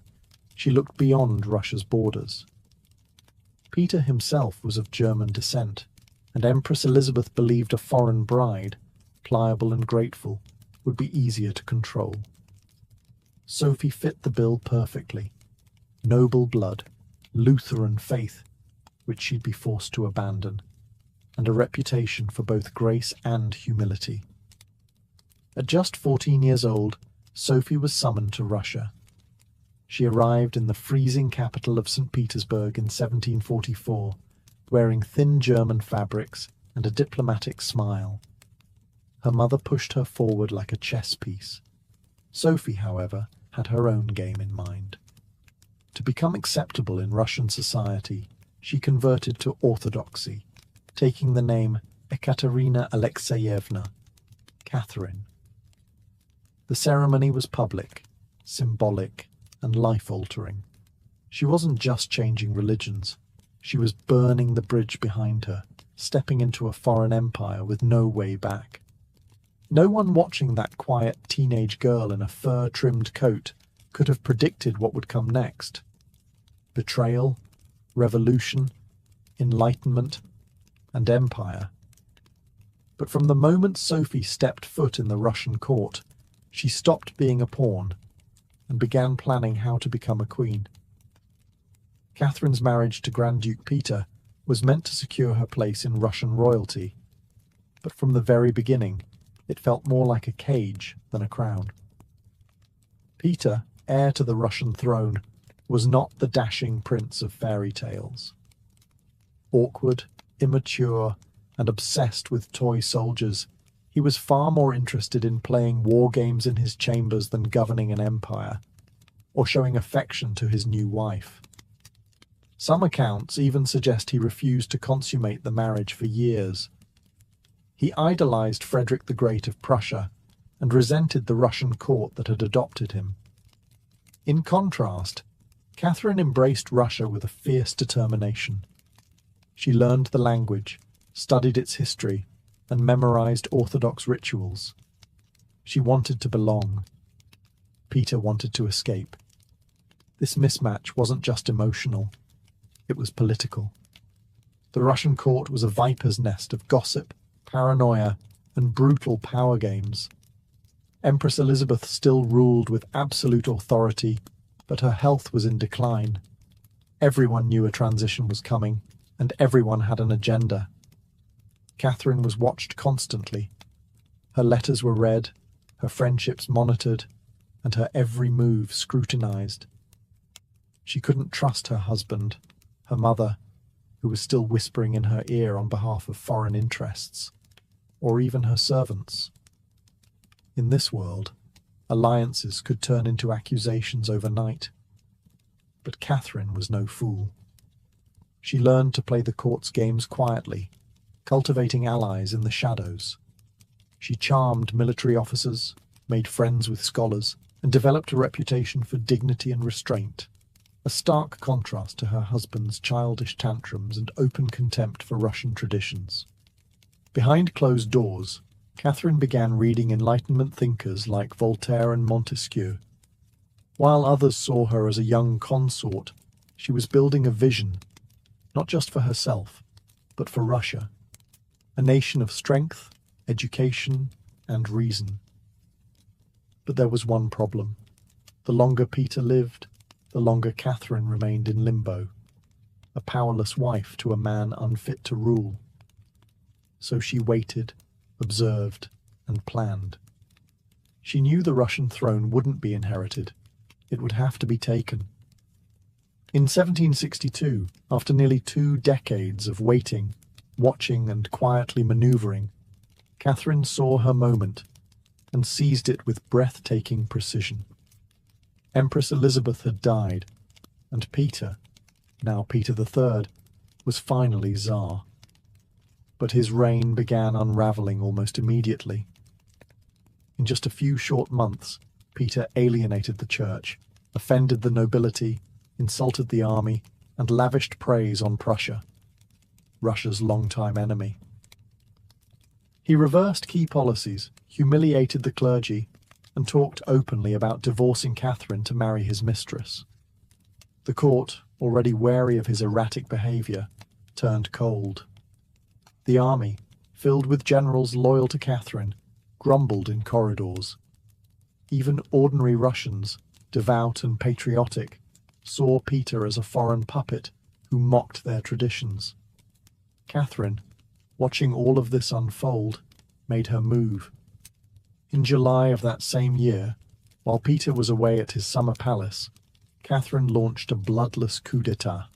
she looked beyond Russia's borders. Peter himself was of German descent, and Empress Elizabeth believed a foreign bride, pliable and grateful, would be easier to control. Sophie fit the bill perfectly. Noble blood, Lutheran faith, which she'd be forced to abandon, and a reputation for both grace and humility. At just 14 years old, Sophie was summoned to Russia. She arrived in the freezing capital of St. Petersburg in 1744, wearing thin German fabrics and a diplomatic smile. Her mother pushed her forward like a chess piece. Sophie, however, had her own game in mind. To become acceptable in Russian society, she converted to Orthodoxy, taking the name Ekaterina Alexeyevna, Catherine. The ceremony was public, symbolic, and life-altering. She wasn't just changing religions. She was burning the bridge behind her, stepping into a foreign empire with no way back. No one watching that quiet teenage girl in a fur-trimmed coat could have predicted what would come next. Betrayal, revolution, enlightenment, and empire. But from the moment Sophie stepped foot in the Russian court, she stopped being a pawn and began planning how to become a queen. Catherine's marriage to Grand Duke Peter was meant to secure her place in Russian royalty, but from the very beginning, it felt more like a cage than a crown. Peter, heir to the Russian throne, was not the dashing prince of fairy tales. Awkward, immature, and obsessed with toy soldiers, he was far more interested in playing war games in his chambers than governing an empire, or showing affection to his new wife. Some accounts even suggest he refused to consummate the marriage for years. He idolized Frederick the Great of Prussia and resented the Russian court that had adopted him. In contrast, Catherine embraced Russia with a fierce determination. She learned the language, studied its history, and memorized Orthodox rituals. She wanted to belong. Peter wanted to escape. This mismatch wasn't just emotional, it was political. The Russian court was a viper's nest of gossip, paranoia, and brutal power games. Empress Elizabeth still ruled with absolute authority, but her health was in decline. Everyone knew a transition was coming, and everyone had an agenda. Catherine was watched constantly. Her letters were read, her friendships monitored, and her every move scrutinized. She couldn't trust her husband, her mother, who was still whispering in her ear on behalf of foreign interests, or even her servants. In this world, alliances could turn into accusations overnight. But Catherine was no fool. She learned to play the court's games quietly, cultivating allies in the shadows. She charmed military officers, made friends with scholars, and developed a reputation for dignity and restraint, a stark contrast to her husband's childish tantrums and open contempt for Russian traditions. Behind closed doors, Catherine began reading Enlightenment thinkers like Voltaire and Montesquieu. While others saw her as a young consort, she was building a vision, not just for herself, but for Russia, a nation of strength, education, and reason. But there was one problem. The longer Peter lived, the longer Catherine remained in limbo, a powerless wife to a man unfit to rule. So she waited, observed, and planned. She knew the Russian throne wouldn't be inherited. It would have to be taken. In 1762, after nearly 2 decades of waiting, watching, and quietly maneuvering, Catherine saw her moment and seized it with breathtaking precision. Empress Elizabeth had died, and Peter, now Peter III, was finally Tsar. But his reign began unraveling almost immediately. In just a few short months, Peter alienated the church, offended the nobility, insulted the army, and lavished praise on Prussia, Russia's longtime enemy. He reversed key policies, humiliated the clergy, and talked openly about divorcing Catherine to marry his mistress. The court, already wary of his erratic behavior, turned cold. The army, filled with generals loyal to Catherine, grumbled in corridors. Even ordinary Russians, devout and patriotic, saw Peter as a foreign puppet who mocked their traditions. Catherine, watching all of this unfold, made her move. In July of that same year, while Peter was away at his summer palace, Catherine launched a bloodless coup d'etat.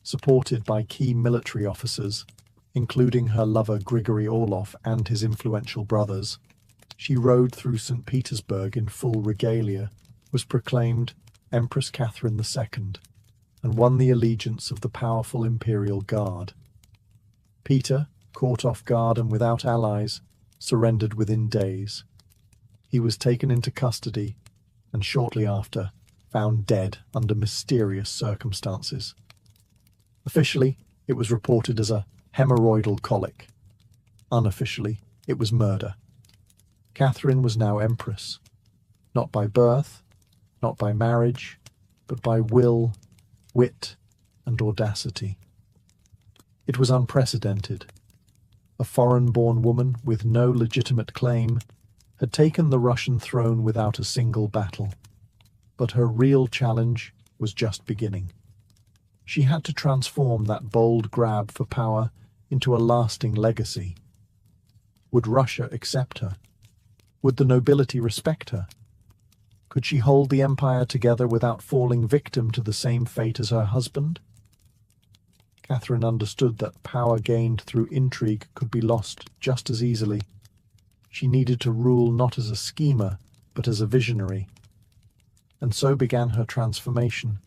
Supported by key military officers, including her lover Grigory Orlov and his influential brothers, she rode through St. Petersburg in full regalia, was proclaimed Empress Catherine II, and won the allegiance of the powerful imperial guard. Peter, caught off guard and without allies, surrendered within days. He was taken into custody, and shortly after, found dead under mysterious circumstances. Officially, it was reported as a hemorrhoidal colic. Unofficially, it was murder. Catherine was now empress, not by birth, not by marriage, but by will, wit, and audacity. It was unprecedented. A foreign-born woman with no legitimate claim had taken the Russian throne without a single battle. But her real challenge was just beginning. She had to transform that bold grab for power into a lasting legacy. Would Russia accept her? Would the nobility respect her? Could she hold the empire together without falling victim to the same fate as her husband? Catherine understood that power gained through intrigue could be lost just as easily. She needed to rule not as a schemer, but as a visionary. And so began her transformation,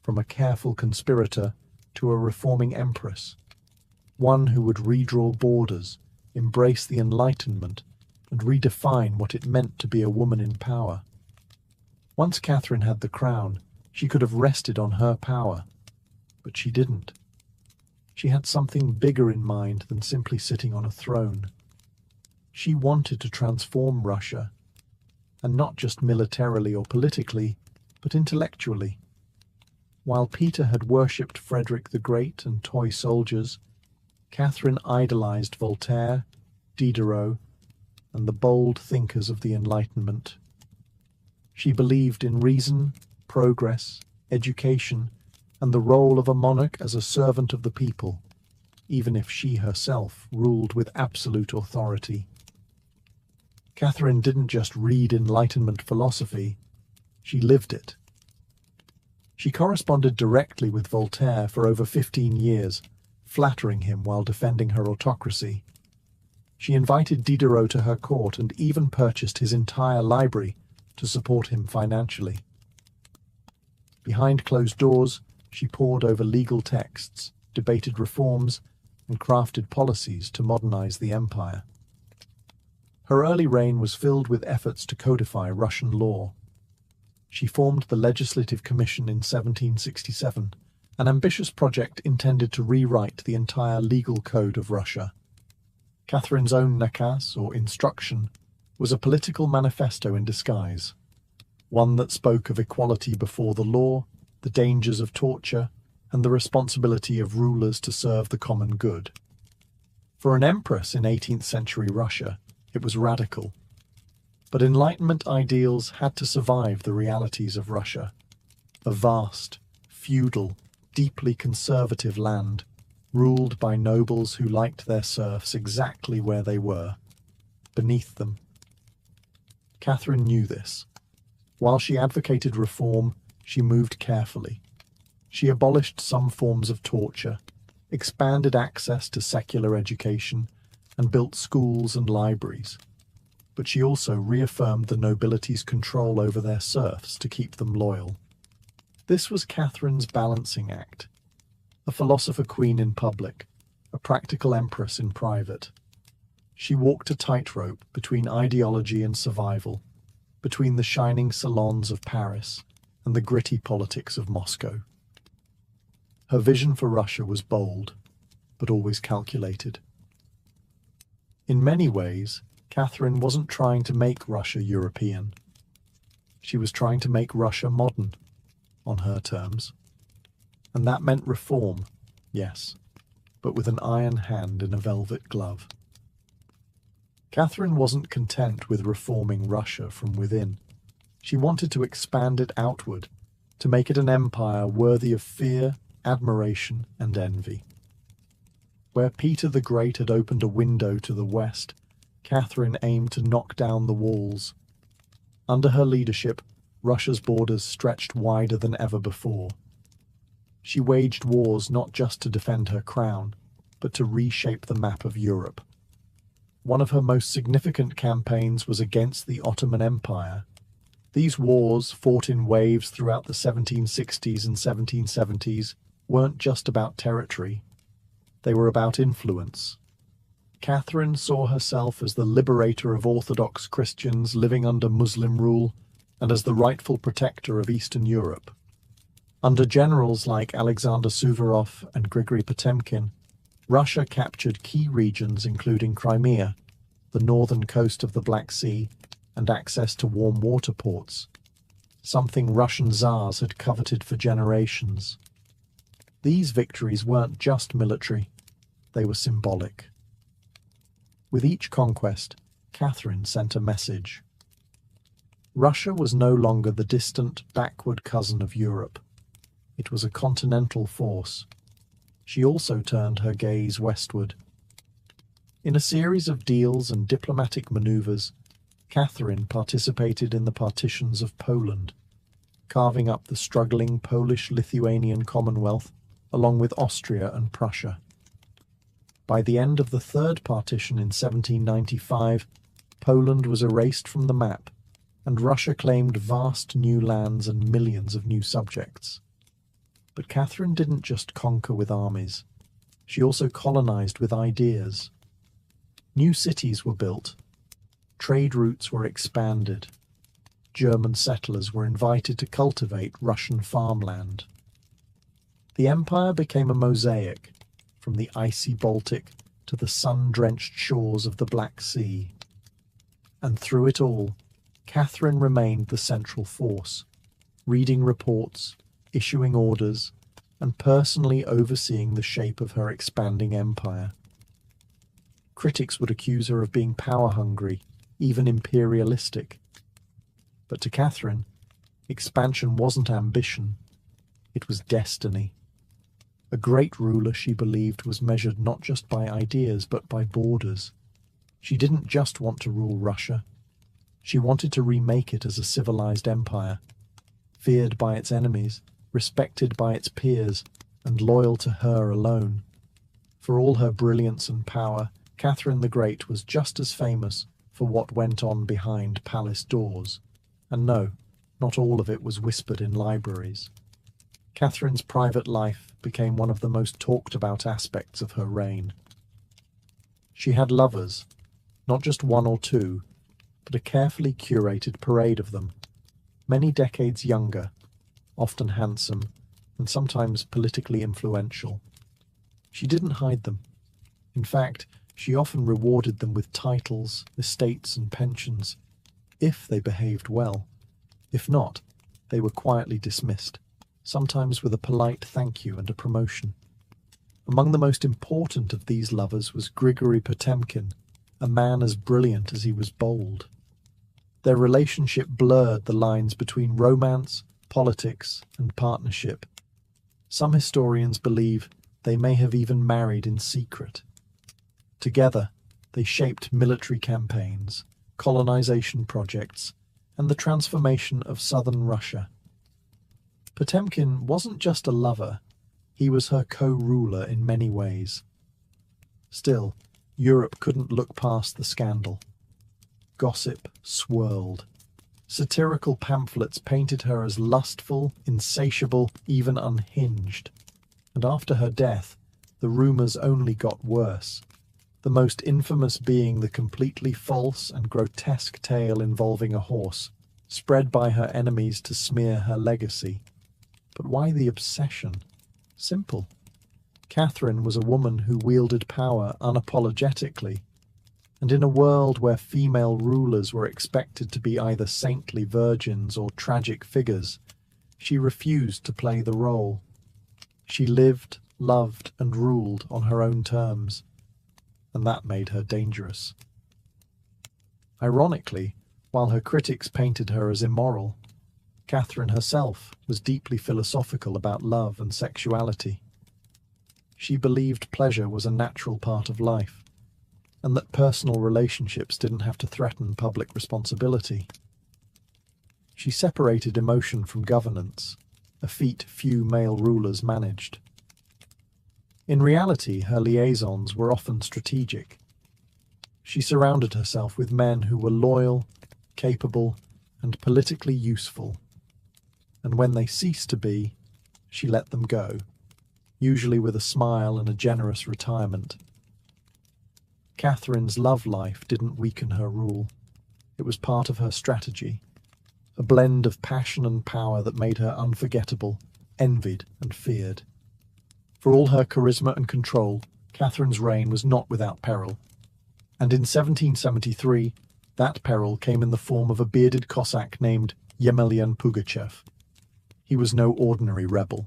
from a careful conspirator to a reforming empress, one who would redraw borders, embrace the Enlightenment, and redefine what it meant to be a woman in power. Once Catherine had the crown, she could have rested on her power, but she didn't. She had something bigger in mind than simply sitting on a throne. She wanted to transform Russia, and not just militarily or politically, but intellectually. While Peter had worshipped Frederick the Great and toy soldiers, Catherine idolized Voltaire, Diderot, and the bold thinkers of the Enlightenment. She believed in reason, progress, education, and the role of a monarch as a servant of the people, even if she herself ruled with absolute authority. Catherine didn't just read Enlightenment philosophy, she lived it. She corresponded directly with Voltaire for over 15 years, flattering him while defending her autocracy. She invited Diderot to her court and even purchased his entire library to support him financially. Behind closed doors, she pored over legal texts, debated reforms, and crafted policies to modernize the empire. Her early reign was filled with efforts to codify Russian law. She formed the Legislative Commission in 1767, an ambitious project intended to rewrite the entire legal code of Russia. Catherine's own nakaz, or instruction, was a political manifesto in disguise, one that spoke of equality before the law, the dangers of torture, and the responsibility of rulers to serve the common good. For an empress in 18th century Russia, it was radical. But Enlightenment ideals had to survive the realities of Russia, a vast, feudal, deeply conservative land, ruled by nobles who liked their serfs exactly where they were, beneath them. Catherine knew this. While she advocated reform, she moved carefully. She abolished some forms of torture, expanded access to secular education, and built schools and libraries. But she also reaffirmed the nobility's control over their serfs to keep them loyal. This was Catherine's balancing act. A philosopher queen in public, a practical empress in private. She walked a tightrope between ideology and survival, between the shining salons of Paris and the gritty politics of Moscow. Her vision for Russia was bold, but always calculated. In many ways, Catherine wasn't trying to make Russia European. She was trying to make Russia modern, on her terms. And that meant reform, yes, but with an iron hand in a velvet glove. Catherine wasn't content with reforming Russia from within. She wanted to expand it outward, to make it an empire worthy of fear, admiration, and envy. Where Peter the Great had opened a window to the west, Catherine aimed to knock down the walls. Under her leadership, Russia's borders stretched wider than ever before. She waged wars not just to defend her crown, but to reshape the map of Europe. One of her most significant campaigns was against the Ottoman Empire. These wars, fought in waves throughout the 1760s and 1770s, weren't just about territory. They were about influence. Catherine saw herself as the liberator of Orthodox Christians living under Muslim rule and as the rightful protector of Eastern Europe. Under generals like Alexander Suvorov and Grigory Potemkin, Russia captured key regions including Crimea, the northern coast of the Black Sea, and access to warm water ports, something Russian Tsars had coveted for generations. These victories weren't just military, they were symbolic. With each conquest, Catherine sent a message. Russia was no longer the distant, backward cousin of Europe. It was a continental force. She also turned her gaze westward. In a series of deals and diplomatic maneuvers, Catherine participated in the partitions of Poland, carving up the struggling Polish-Lithuanian Commonwealth along with Austria and Prussia. By the end of the Third Partition in 1795, Poland was erased from the map, and Russia claimed vast new lands and millions of new subjects. But Catherine didn't just conquer with armies. She also colonized with ideas. New cities were built. Trade routes were expanded. German settlers were invited to cultivate Russian farmland. The empire became a mosaic, from the icy Baltic to the sun-drenched shores of the Black Sea. And through it all, Catherine remained the central force, reading reports, issuing orders, and personally overseeing the shape of her expanding empire. Critics would accuse her of being power-hungry, even imperialistic. But to Catherine, expansion wasn't ambition, it was destiny. A great ruler, she believed, was measured not just by ideas, but by borders. She didn't just want to rule Russia. She wanted to remake it as a civilized empire, feared by its enemies, respected by its peers, and loyal to her alone. For all her brilliance and power, Catherine the Great was just as famous for what went on behind palace doors. And no, not all of it was whispered in libraries. Catherine's private life became one of the most talked about aspects of her reign. She had lovers, not just one or two, but a carefully curated parade of them, many decades younger, often handsome, and sometimes politically influential. She didn't hide them. In fact, she often rewarded them with titles, estates, and pensions, if they behaved well. If not, they were quietly dismissed, sometimes with a polite thank you and a promotion. Among the most important of these lovers was Grigory Potemkin, a man as brilliant as he was bold. Their relationship blurred the lines between romance, politics, and partnership. Some historians believe they may have even married in secret. Together, they shaped military campaigns, colonization projects, and the transformation of southern Russia. Potemkin wasn't just a lover, he was her co-ruler in many ways. Still, Europe couldn't look past the scandal. Gossip swirled. Satirical pamphlets painted her as lustful, insatiable, even unhinged. And after her death, the rumors only got worse, the most infamous being the completely false and grotesque tale involving a horse, spread by her enemies to smear her legacy. But why the obsession? Simple. Catherine was a woman who wielded power unapologetically, and in a world where female rulers were expected to be either saintly virgins or tragic figures, she refused to play the role. She lived, loved, and ruled on her own terms, and that made her dangerous. Ironically, while her critics painted her as immoral, Catherine herself was deeply philosophical about love and sexuality. She believed pleasure was a natural part of life, and that personal relationships didn't have to threaten public responsibility. She separated emotion from governance, a feat few male rulers managed. In reality, her liaisons were often strategic. She surrounded herself with men who were loyal, capable, and politically useful. And when they ceased to be, she let them go, usually with a smile and a generous retirement. Catherine's love life didn't weaken her rule. It was part of her strategy, a blend of passion and power that made her unforgettable, envied and feared. For all her charisma and control, Catherine's reign was not without peril. And in 1773, that peril came in the form of a bearded Cossack named Yemelyan Pugachev. He was no ordinary rebel.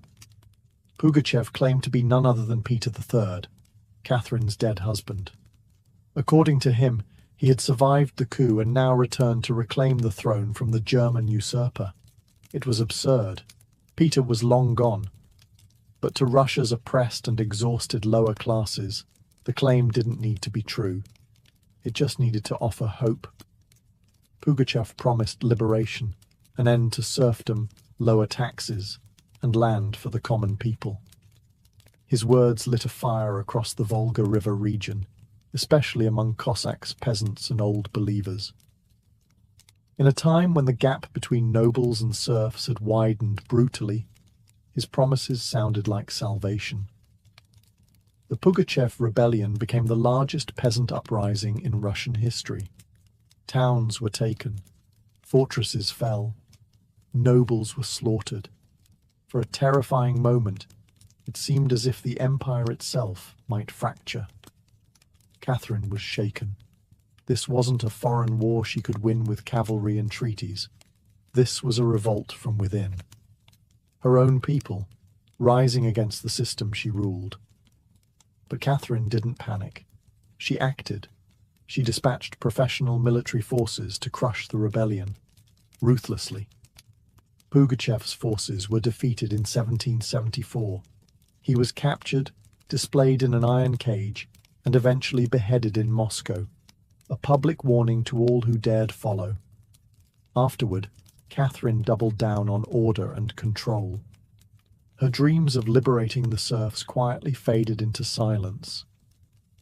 Pugachev claimed to be none other than Peter III, Catherine's dead husband. According to him, he had survived the coup and now returned to reclaim the throne from the German usurper. It was absurd. Peter was long gone. But to Russia's oppressed and exhausted lower classes, the claim didn't need to be true. It just needed to offer hope. Pugachev promised liberation, an end to serfdom, lower taxes, and land for the common people. His words lit a fire across the Volga River region, especially among Cossacks, peasants, and old believers. In a time when the gap between nobles and serfs had widened brutally, his promises sounded like salvation. The Pugachev rebellion became the largest peasant uprising in Russian history. Towns were taken, fortresses fell, nobles were slaughtered. For a terrifying moment, it seemed as if the empire itself might fracture. Catherine was shaken. This wasn't a foreign war she could win with cavalry and treaties. This was a revolt from within. Her own people, rising against the system she ruled. But Catherine didn't panic. She acted. She dispatched professional military forces to crush the rebellion, ruthlessly. Pugachev's forces were defeated in 1774. He was captured, displayed in an iron cage, and eventually beheaded in Moscow, a public warning to all who dared follow. Afterward, Catherine doubled down on order and control. Her dreams of liberating the serfs quietly faded into silence.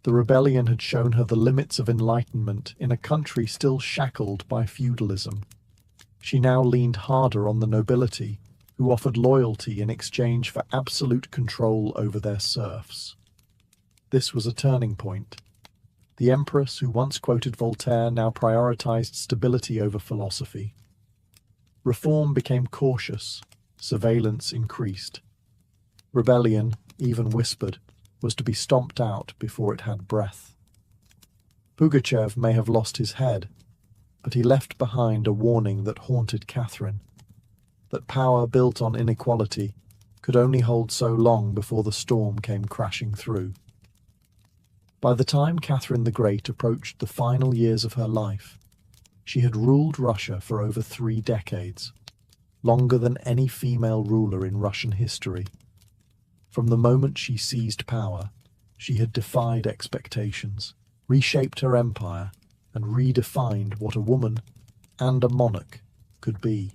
The rebellion had shown her the limits of enlightenment in a country still shackled by feudalism. She now leaned harder on the nobility, who offered loyalty in exchange for absolute control over their serfs. This was a turning point. The empress who once quoted Voltaire now prioritized stability over philosophy. Reform became cautious, surveillance increased. Rebellion, even whispered, was to be stomped out before it had breath. Pugachev may have lost his head, but he left behind a warning that haunted Catherine, that power built on inequality could only hold so long before the storm came crashing through. By the time Catherine the Great approached the final years of her life, she had ruled Russia for over 3 decades, longer than any female ruler in Russian history. From the moment she seized power, she had defied expectations, reshaped her empire, and redefined what a woman and a monarch could be.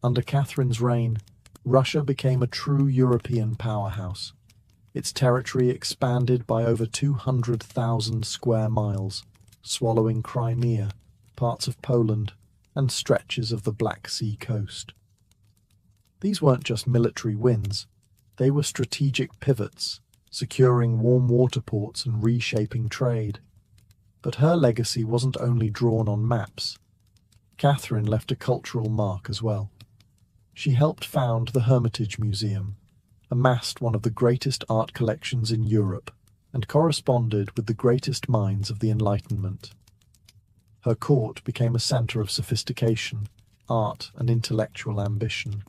Under Catherine's reign, Russia became a true European powerhouse. Its territory expanded by over 200,000 square miles, swallowing Crimea, parts of Poland, and stretches of the Black Sea coast. These weren't just military wins, they were strategic pivots, securing warm water ports and reshaping trade. But her legacy wasn't only drawn on maps. Catherine left a cultural mark as well. She helped found the Hermitage Museum, amassed one of the greatest art collections in Europe, and corresponded with the greatest minds of the Enlightenment. Her court became a centre of sophistication, art, and intellectual ambition.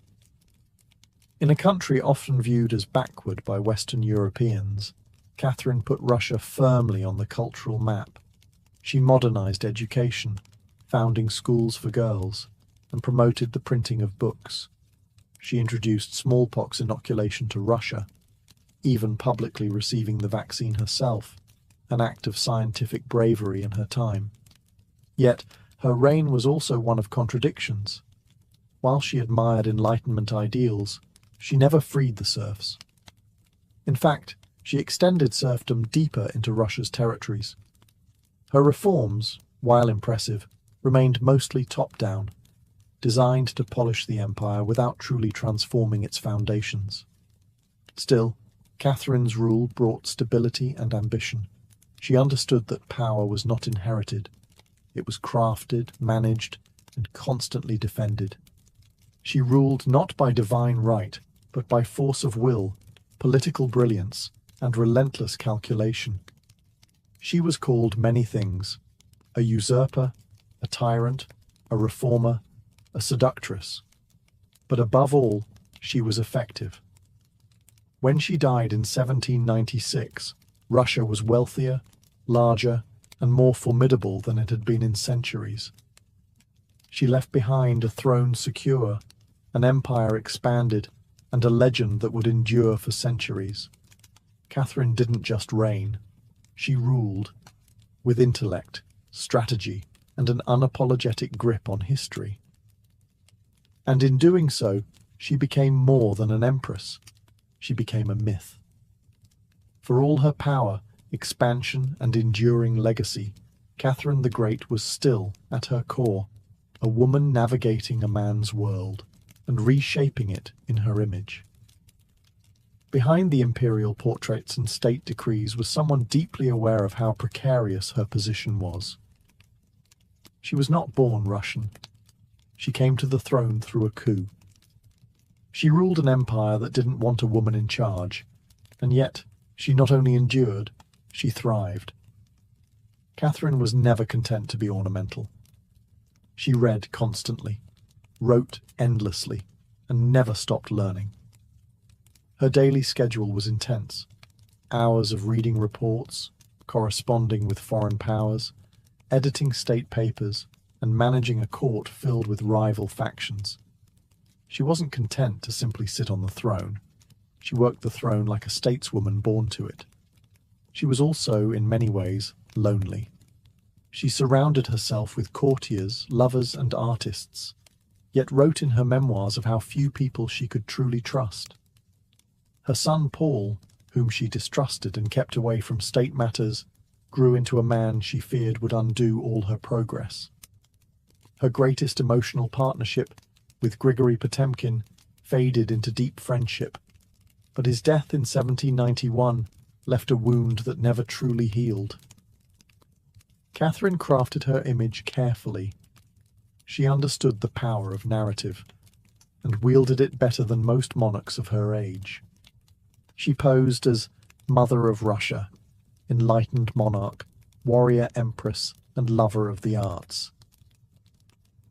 In a country often viewed as backward by Western Europeans, Catherine put Russia firmly on the cultural map. She modernized education, founding schools for girls, and promoted the printing of books. She introduced smallpox inoculation to Russia, even publicly receiving the vaccine herself, an act of scientific bravery in her time. Yet, her reign was also one of contradictions. While she admired Enlightenment ideals, she never freed the serfs. In fact, she extended serfdom deeper into Russia's territories. Her reforms, while impressive, remained mostly top-down, designed to polish the empire without truly transforming its foundations. Still, Catherine's rule brought stability and ambition. She understood that power was not inherited. It was crafted, managed, and constantly defended. She ruled not by divine right, but by force of will, political brilliance, and relentless calculation. She was called many things: a usurper, a tyrant, a reformer, a seductress. But above all, she was effective. When she died in 1796, Russia was wealthier, larger, and more formidable than it had been in centuries. She left behind a throne secure, an empire expanded, and a legend that would endure for centuries. Catherine didn't just reign, she ruled, with intellect, strategy, and an unapologetic grip on history. And in doing so, she became more than an empress. She became a myth. For all her power, expansion, and enduring legacy, Catherine the Great was still, at her core, a woman navigating a man's world and reshaping it in her image. Behind the imperial portraits and state decrees was someone deeply aware of how precarious her position was. She was not born Russian. She came to the throne through a coup. She ruled an empire that didn't want a woman in charge, and yet she not only endured, she thrived. Catherine was never content to be ornamental. She read constantly, wrote endlessly, and never stopped learning. Her daily schedule was intense: hours of reading reports, corresponding with foreign powers, editing state papers, and managing a court filled with rival factions. She wasn't content to simply sit on the throne. She worked the throne like a stateswoman born to it. She was also, in many ways, lonely. She surrounded herself with courtiers, lovers, and artists, yet wrote in her memoirs of how few people she could truly trust. Her son Paul, whom she distrusted and kept away from state matters, grew into a man she feared would undo all her progress. Her greatest emotional partnership, with Grigory Potemkin, faded into deep friendship, but his death in 1791 left a wound that never truly healed. Catherine crafted her image carefully. She understood the power of narrative, and wielded it better than most monarchs of her age. She posed as Mother of Russia, enlightened monarch, warrior empress, and lover of the arts.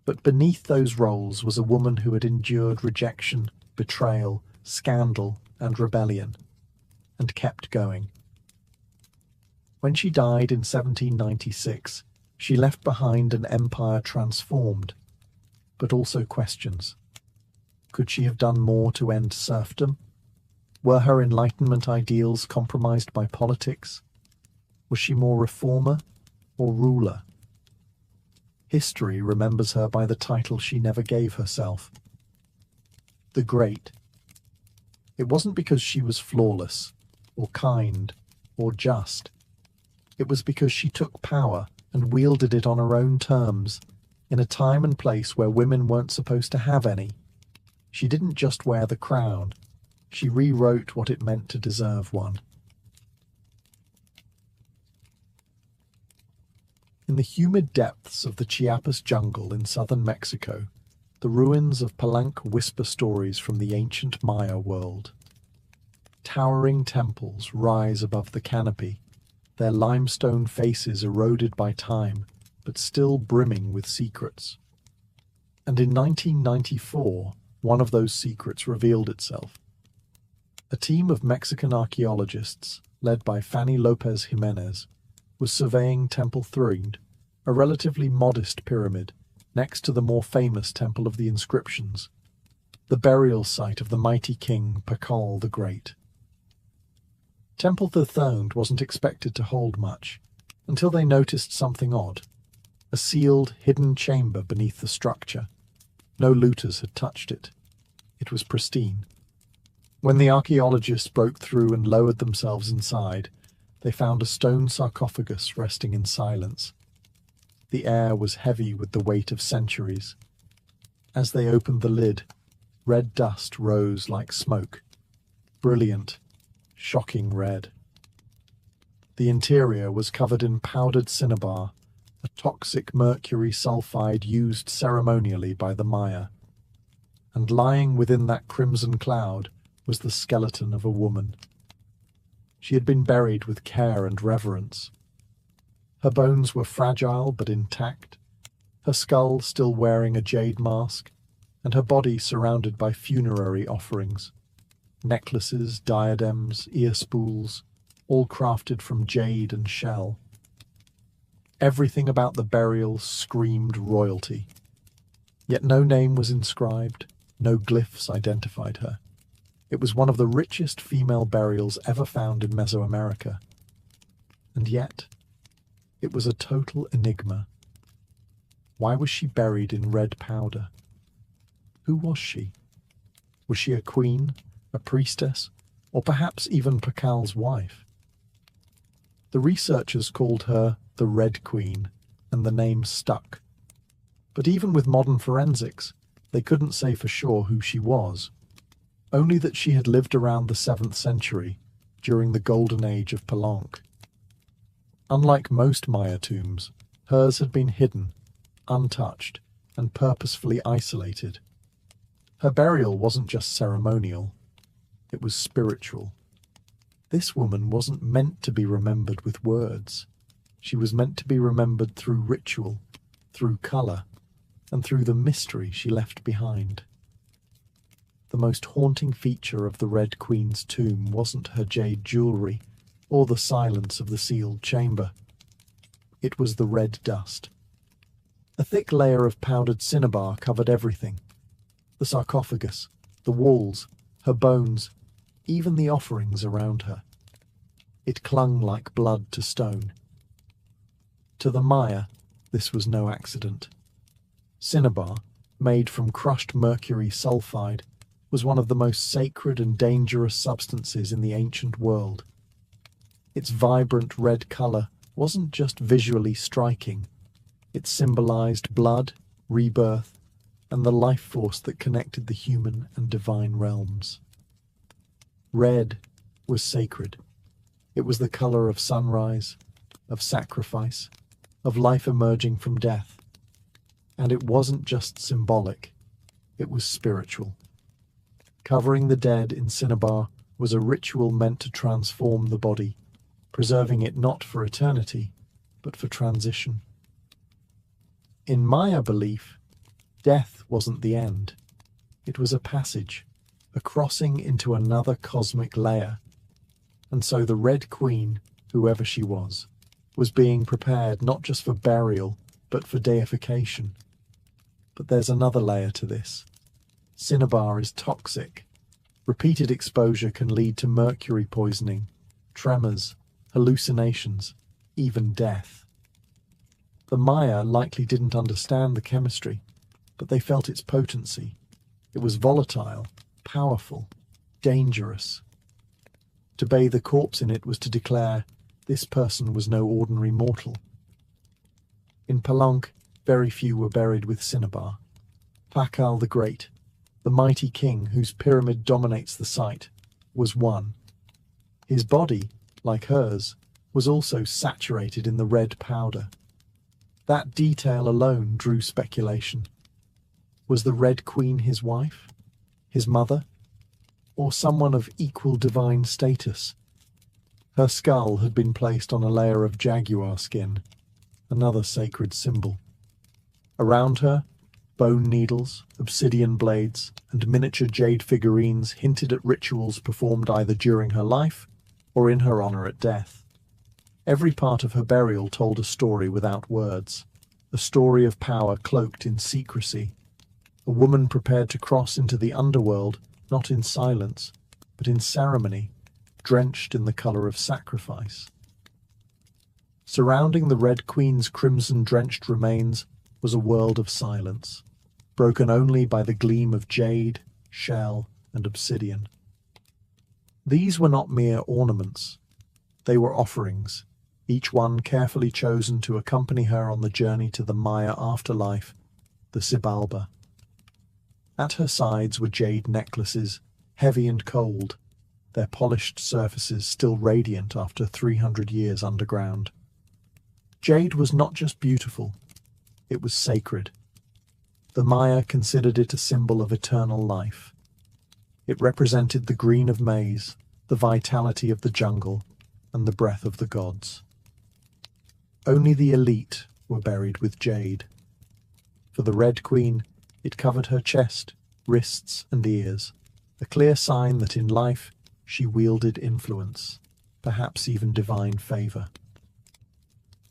But beneath those roles was a woman who had endured rejection, betrayal, scandal, and rebellion, and kept going. When she died in 1796, she left behind an empire transformed, but also questions. Could she have done more to end serfdom? Were her Enlightenment ideals compromised by politics? Was she more reformer or ruler? History remembers her by the title she never gave herself: the Great. It wasn't because she was flawless, or kind, or just. It was because she took power and wielded it on her own terms, in a time and place where women weren't supposed to have any. She didn't just wear the crown. She rewrote what it meant to deserve one. In the humid depths of the Chiapas jungle in southern Mexico, the ruins of Palenque whisper stories from the ancient Maya world. Towering temples rise above the canopy, their limestone faces eroded by time, but still brimming with secrets. And in 1994, one of those secrets revealed itself. A team of Mexican archaeologists, led by Fanny Lopez Jimenez, was surveying Temple Threed, a relatively modest pyramid, next to the more famous Temple of the Inscriptions, the burial site of the mighty king Pakal the Great. Temple Threed wasn't expected to hold much, until they noticed something odd: a sealed, hidden chamber beneath the structure. No looters had touched it. It was pristine. When the archaeologists broke through and lowered themselves inside, they found a stone sarcophagus resting in silence. The air was heavy with the weight of centuries. As they opened the lid, red dust rose like smoke. Brilliant, shocking red. The interior was covered in powdered cinnabar, a toxic mercury sulfide used ceremonially by the Maya. And lying within that crimson cloud was the skeleton of a woman. She had been buried with care and reverence. Her bones were fragile but intact, her skull still wearing a jade mask, and her body surrounded by funerary offerings. Necklaces, diadems, ear spools, all crafted from jade and shell. Everything about the burial screamed royalty. Yet no name was inscribed, no glyphs identified her. It was one of the richest female burials ever found in Mesoamerica. And yet, it was a total enigma. Why was she buried in red powder? Who was she? Was she a queen, a priestess, or perhaps even Pakal's wife? The researchers called her the Red Queen, and the name stuck. But even with modern forensics, they couldn't say for sure who she was, only that she had lived around the 7th century, during the golden age of Palenque. Unlike most Maya tombs, hers had been hidden, untouched, and purposefully isolated. Her burial wasn't just ceremonial, it was spiritual. This woman wasn't meant to be remembered with words. She was meant to be remembered through ritual, through colour, and through the mystery she left behind. The most haunting feature of the Red Queen's tomb wasn't her jade jewellery or the silence of the sealed chamber. It was the red dust. A thick layer of powdered cinnabar covered everything. The sarcophagus, the walls, her bones, even the offerings around her. It clung like blood to stone. To the Maya, this was no accident. Cinnabar, made from crushed mercury sulfide, was one of the most sacred and dangerous substances in the ancient world. Its vibrant red colour wasn't just visually striking. It symbolized blood, rebirth, and the life force that connected the human and divine realms. Red was sacred. It was the colour of sunrise, of sacrifice, of life emerging from death. And it wasn't just symbolic, it was spiritual. Covering the dead in cinnabar was a ritual meant to transform the body, preserving it not for eternity, but for transition. In Maya belief, death wasn't the end. It was a passage, a crossing into another cosmic layer. And so the Red Queen, whoever she was being prepared not just for burial, but for deification. But there's another layer to this. Cinnabar is toxic. Repeated exposure can lead to mercury poisoning, tremors, hallucinations, even death. The Maya likely didn't understand the chemistry, but they felt its potency. It was volatile, powerful, dangerous. To bathe a corpse in it was to declare, this person was no ordinary mortal. In Palenque, very few were buried with cinnabar. Pakal the Great, the mighty king whose pyramid dominates the site, was one. His body, like hers, was also saturated in the red powder. That detail alone drew speculation. Was the Red Queen his wife, his mother, or someone of equal divine status? Her skull had been placed on a layer of jaguar skin, another sacred symbol. Around her, bone needles, obsidian blades, and miniature jade figurines hinted at rituals performed either during her life or in her honor at death. Every part of her burial told a story without words, a story of power cloaked in secrecy, a woman prepared to cross into the underworld, not in silence, but in ceremony, drenched in the color of sacrifice. Surrounding the Red Queen's crimson-drenched remains was a world of silence, broken only by the gleam of jade, shell, and obsidian. These were not mere ornaments. They were offerings, each one carefully chosen to accompany her on the journey to the Maya afterlife, the Xibalba. At her sides were jade necklaces, heavy and cold, their polished surfaces still radiant after 300 years underground. Jade was not just beautiful, it was sacred. The Maya considered it a symbol of eternal life. It represented the green of maize, the vitality of the jungle, and the breath of the gods. Only the elite were buried with jade. For the Red Queen, it covered her chest, wrists, and ears, a clear sign that in life she wielded influence, perhaps even divine favor.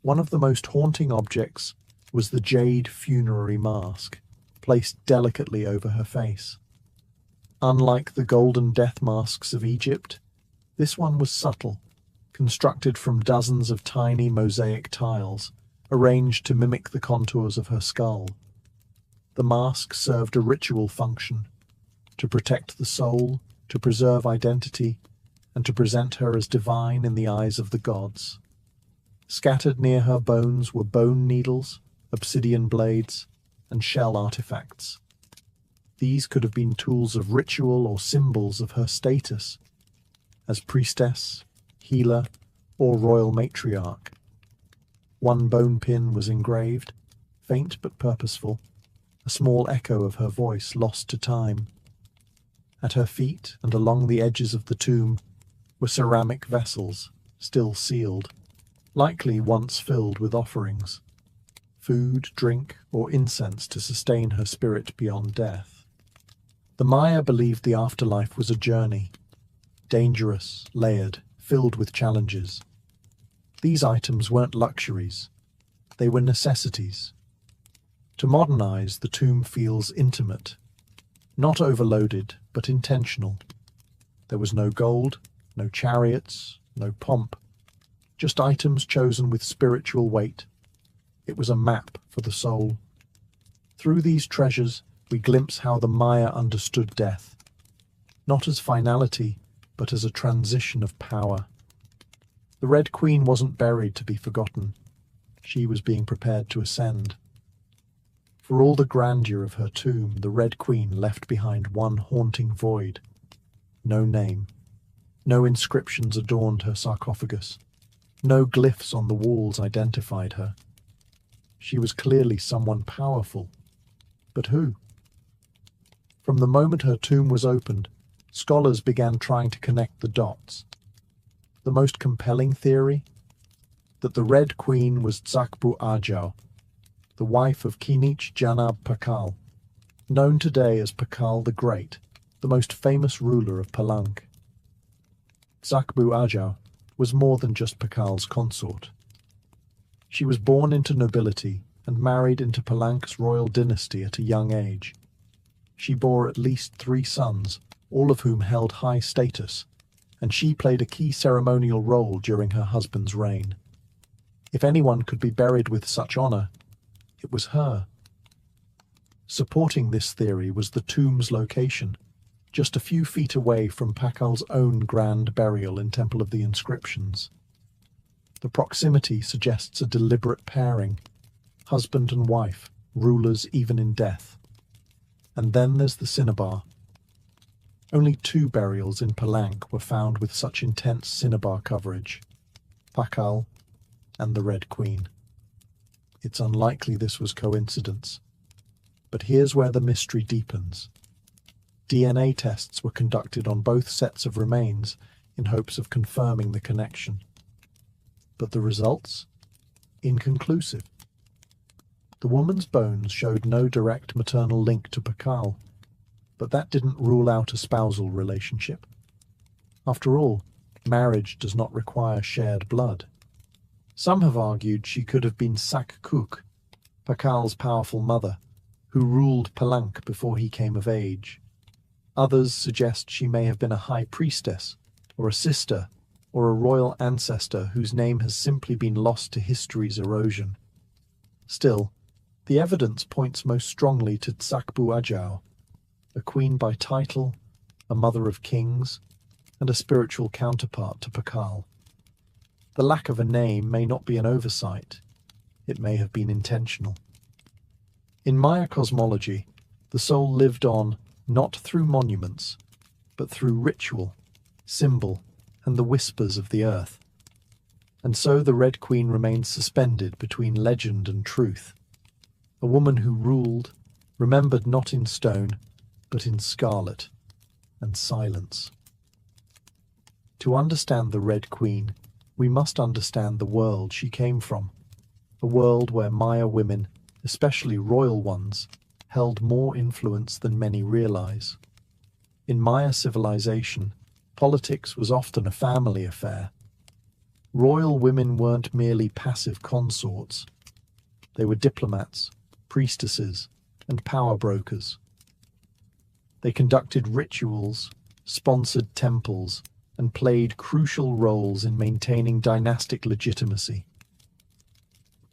One of the most haunting objects was the jade funerary mask, placed delicately over her face. Unlike the golden death masks of Egypt, this one was subtle, constructed from dozens of tiny mosaic tiles, arranged to mimic the contours of her skull. The mask served a ritual function, to protect the soul, to preserve identity, and to present her as divine in the eyes of the gods. Scattered near her bones were bone needles, obsidian blades, and shell artifacts. These could have been tools of ritual or symbols of her status as priestess, healer, or royal matriarch. One bone pin was engraved, faint but purposeful, a small echo of her voice lost to time. At her feet and along the edges of the tomb were ceramic vessels, still sealed, likely once filled with offerings, food, drink, or incense to sustain her spirit beyond death. The Maya believed the afterlife was a journey, dangerous, layered, filled with challenges. These items weren't luxuries, they were necessities. To modernize, the tomb feels intimate, not overloaded, but intentional. There was no gold, no chariots, no pomp, just items chosen with spiritual weight. It was a map for the soul. Through these treasures, we glimpse how the Maya understood death, not as finality, but as a transition of power. The Red Queen wasn't buried to be forgotten. She was being prepared to ascend. For all the grandeur of her tomb, the Red Queen left behind one haunting void. No name. No inscriptions adorned her sarcophagus. No glyphs on the walls identified her. She was clearly someone powerful. But who? From the moment her tomb was opened, scholars began trying to connect the dots. The most compelling theory? That the Red Queen was Tsakbu Ajau, the wife of Kinich Janab Pakal, known today as Pakal the Great, the most famous ruler of Palank. Tsakbu Ajau was more than just Pakal's consort. She was born into nobility and married into Palank's royal dynasty at a young age. She bore at least 3 sons, all of whom held high status, and she played a key ceremonial role during her husband's reign. If anyone could be buried with such honor, it was her. Supporting this theory was the tomb's location, just a few feet away from Pakal's own grand burial in Temple of the Inscriptions. The proximity suggests a deliberate pairing, husband and wife, rulers even in death. And then there's the cinnabar. Only 2 burials in Palank were found with such intense cinnabar coverage, Pakal and the Red Queen. It's unlikely this was coincidence. But here's where the mystery deepens. DNA tests were conducted on both sets of remains in hopes of confirming the connection. But the results? Inconclusive. The woman's bones showed no direct maternal link to Pakal, but that didn't rule out a spousal relationship. After all, marriage does not require shared blood. Some have argued she could have been Sakkuk, Pakal's powerful mother, who ruled Palank before he came of age. Others suggest she may have been a high priestess, or a sister, or a royal ancestor whose name has simply been lost to history's erosion. Still, the evidence points most strongly to Tsakbu Ajau, a queen by title, a mother of kings, and a spiritual counterpart to Pakal. The lack of a name may not be an oversight. It may have been intentional. In Maya cosmology, the soul lived on not through monuments, but through ritual, symbol, and the whispers of the earth. And so the Red Queen remains suspended between legend and truth, a woman who ruled, remembered not in stone, but in scarlet and silence. To understand the Red Queen, we must understand the world she came from, a world where Maya women, especially royal ones, held more influence than many realize. In Maya civilization, politics was often a family affair. Royal women weren't merely passive consorts. They were diplomats, priestesses, and power brokers. They conducted rituals, sponsored temples, and played crucial roles in maintaining dynastic legitimacy.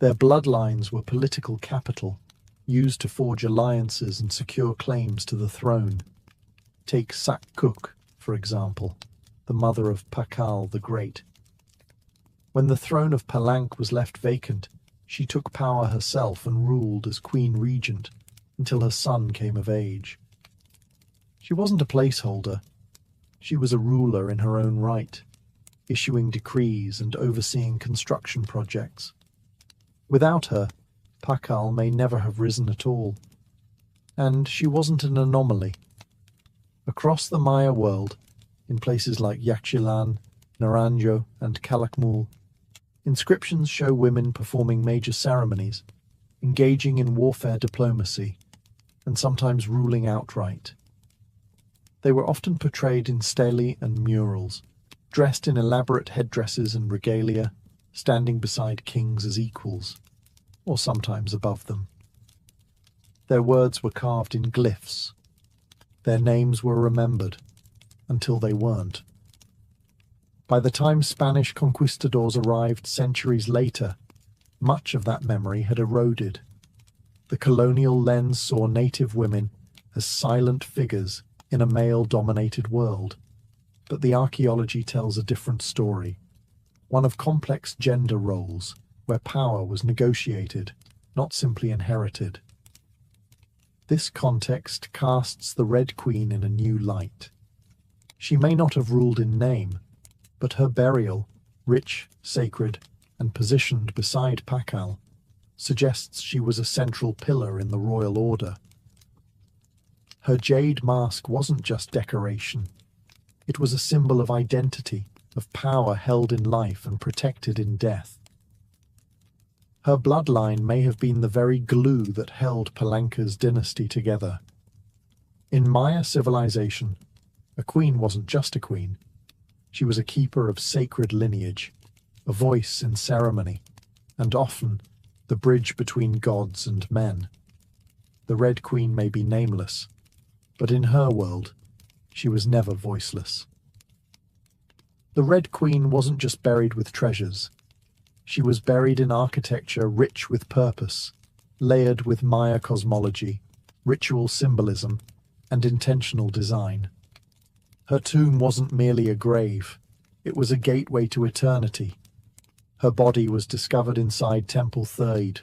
Their bloodlines were political capital, used to forge alliances and secure claims to the throne. Take Sakkuk, for example, the mother of Pakal the Great. When the throne of Palank was left vacant, she took power herself and ruled as queen regent until her son came of age. She wasn't a placeholder. She was a ruler in her own right, issuing decrees and overseeing construction projects. Without her, Pakal may never have risen at all. And she wasn't an anomaly. Across the Maya world, in places like Yaxchilan, Naranjo, and Calakmul, inscriptions show women performing major ceremonies, engaging in warfare diplomacy, and sometimes ruling outright. They were often portrayed in stelae and murals, dressed in elaborate headdresses and regalia, standing beside kings as equals, or sometimes above them. Their words were carved in glyphs. Their names were remembered, until they weren't. By the time Spanish conquistadors arrived centuries later, much of that memory had eroded. The colonial lens saw native women as silent figures in a male-dominated world. But the archaeology tells a different story, one of complex gender roles, where power was negotiated, not simply inherited. This context casts the Red Queen in a new light. She may not have ruled in name, but her burial, rich, sacred, and positioned beside Pakal, suggests she was a central pillar in the royal order. Her jade mask wasn't just decoration. It was a symbol of identity, of power held in life and protected in death. Her bloodline may have been the very glue that held Palanca's dynasty together. In Maya civilization, a queen wasn't just a queen. She was a keeper of sacred lineage, a voice in ceremony, and often the bridge between gods and men. The Red Queen may be nameless, but in her world, she was never voiceless. The Red Queen wasn't just buried with treasures. She was buried in architecture rich with purpose, layered with Maya cosmology, ritual symbolism, and intentional design. Her tomb wasn't merely a grave, it was a gateway to eternity. Her body was discovered inside Temple Third,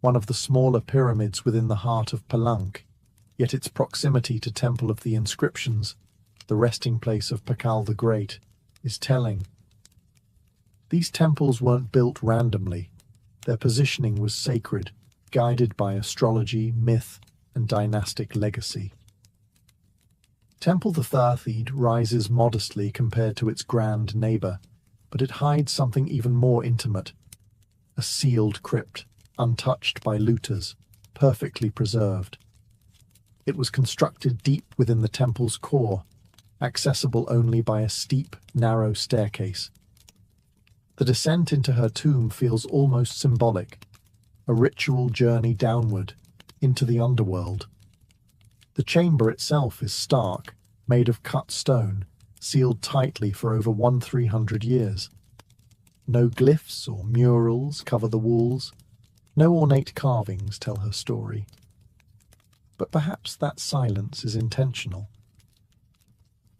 one of the smaller pyramids within the heart of Palank, yet its proximity to Temple of the Inscriptions, the resting place of Pakal the Great, is telling. These temples weren't built randomly. Their positioning was sacred, guided by astrology, myth, and dynastic legacy. Temple the Third rises modestly compared to its grand neighbor, but it hides something even more intimate. A sealed crypt, untouched by looters, perfectly preserved. It was constructed deep within the temple's core, accessible only by a steep, narrow staircase. The descent into her tomb feels almost symbolic, a ritual journey downward, into the underworld. The chamber itself is stark, made of cut stone, sealed tightly for over 1,300 years. No glyphs or murals cover the walls, no ornate carvings tell her story. But perhaps that silence is intentional.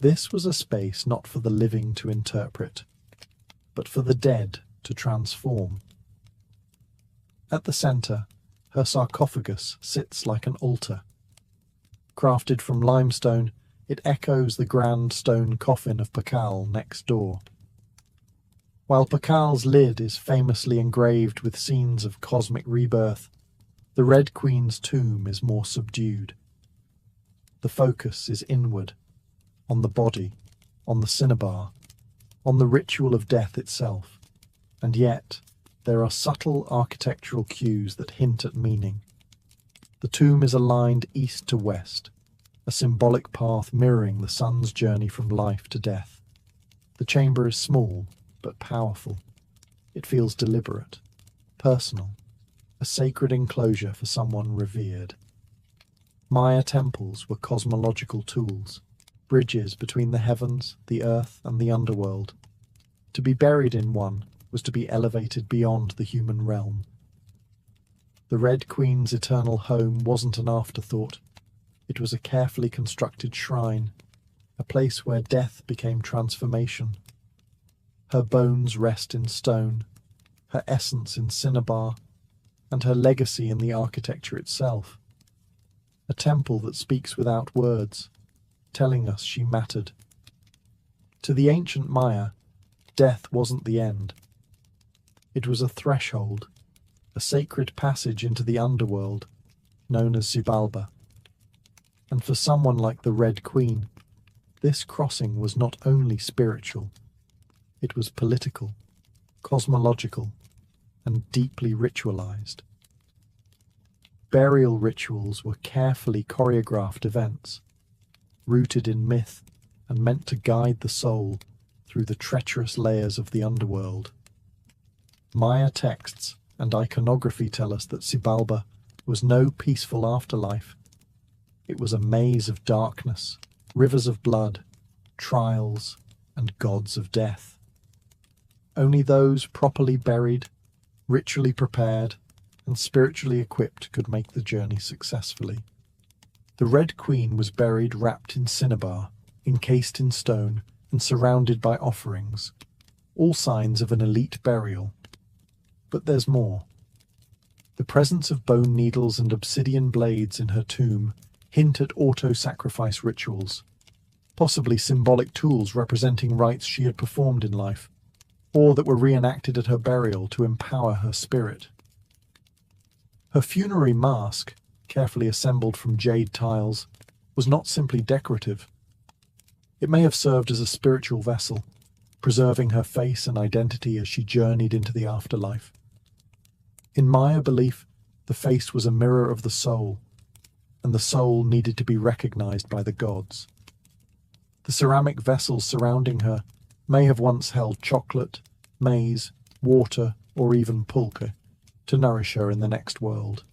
This was a space not for the living to interpret, but for the dead to transform. At the center, her sarcophagus sits like an altar. Crafted from limestone, it echoes the grand stone coffin of Pakal next door. While Pakal's lid is famously engraved with scenes of cosmic rebirth, the Red Queen's tomb is more subdued. The focus is inward, on the body, on the cinnabar, on the ritual of death itself, and yet there are subtle architectural cues that hint at meaning. The tomb is aligned east to west, a symbolic path mirroring the sun's journey from life to death. The chamber is small, but powerful. It feels deliberate, personal, a sacred enclosure for someone revered. Maya temples were cosmological tools, bridges between the heavens, the earth, and the underworld. To be buried in one was to be elevated beyond the human realm. The Red Queen's eternal home wasn't an afterthought. It was a carefully constructed shrine, a place where death became transformation. Her bones rest in stone, her essence in cinnabar, and her legacy in the architecture itself. A temple that speaks without words, telling us she mattered. To the ancient Maya, death wasn't the end. It was a threshold, a sacred passage into the underworld, known as Xibalba. And for someone like the Red Queen, this crossing was not only spiritual, it was political, cosmological, and deeply ritualized. Burial rituals were carefully choreographed events, rooted in myth and meant to guide the soul through the treacherous layers of the underworld. Maya texts and iconography tell us that Xibalba was no peaceful afterlife. It was a maze of darkness, rivers of blood, trials, and gods of death. Only those properly buried, ritually prepared, and spiritually equipped could make the journey successfully. The Red Queen was buried wrapped in cinnabar, encased in stone, and surrounded by offerings, all signs of an elite burial. But there's more. The presence of bone needles and obsidian blades in her tomb hint at auto-sacrifice rituals, possibly symbolic tools representing rites she had performed in life, or that were reenacted at her burial to empower her spirit. Her funerary mask, carefully assembled from jade tiles, was not simply decorative. It may have served as a spiritual vessel, preserving her face and identity as she journeyed into the afterlife. In Maya belief, the face was a mirror of the soul, and the soul needed to be recognized by the gods. The ceramic vessels surrounding her may have once held chocolate, maize, water, or even pulque, to nourish her in the next world.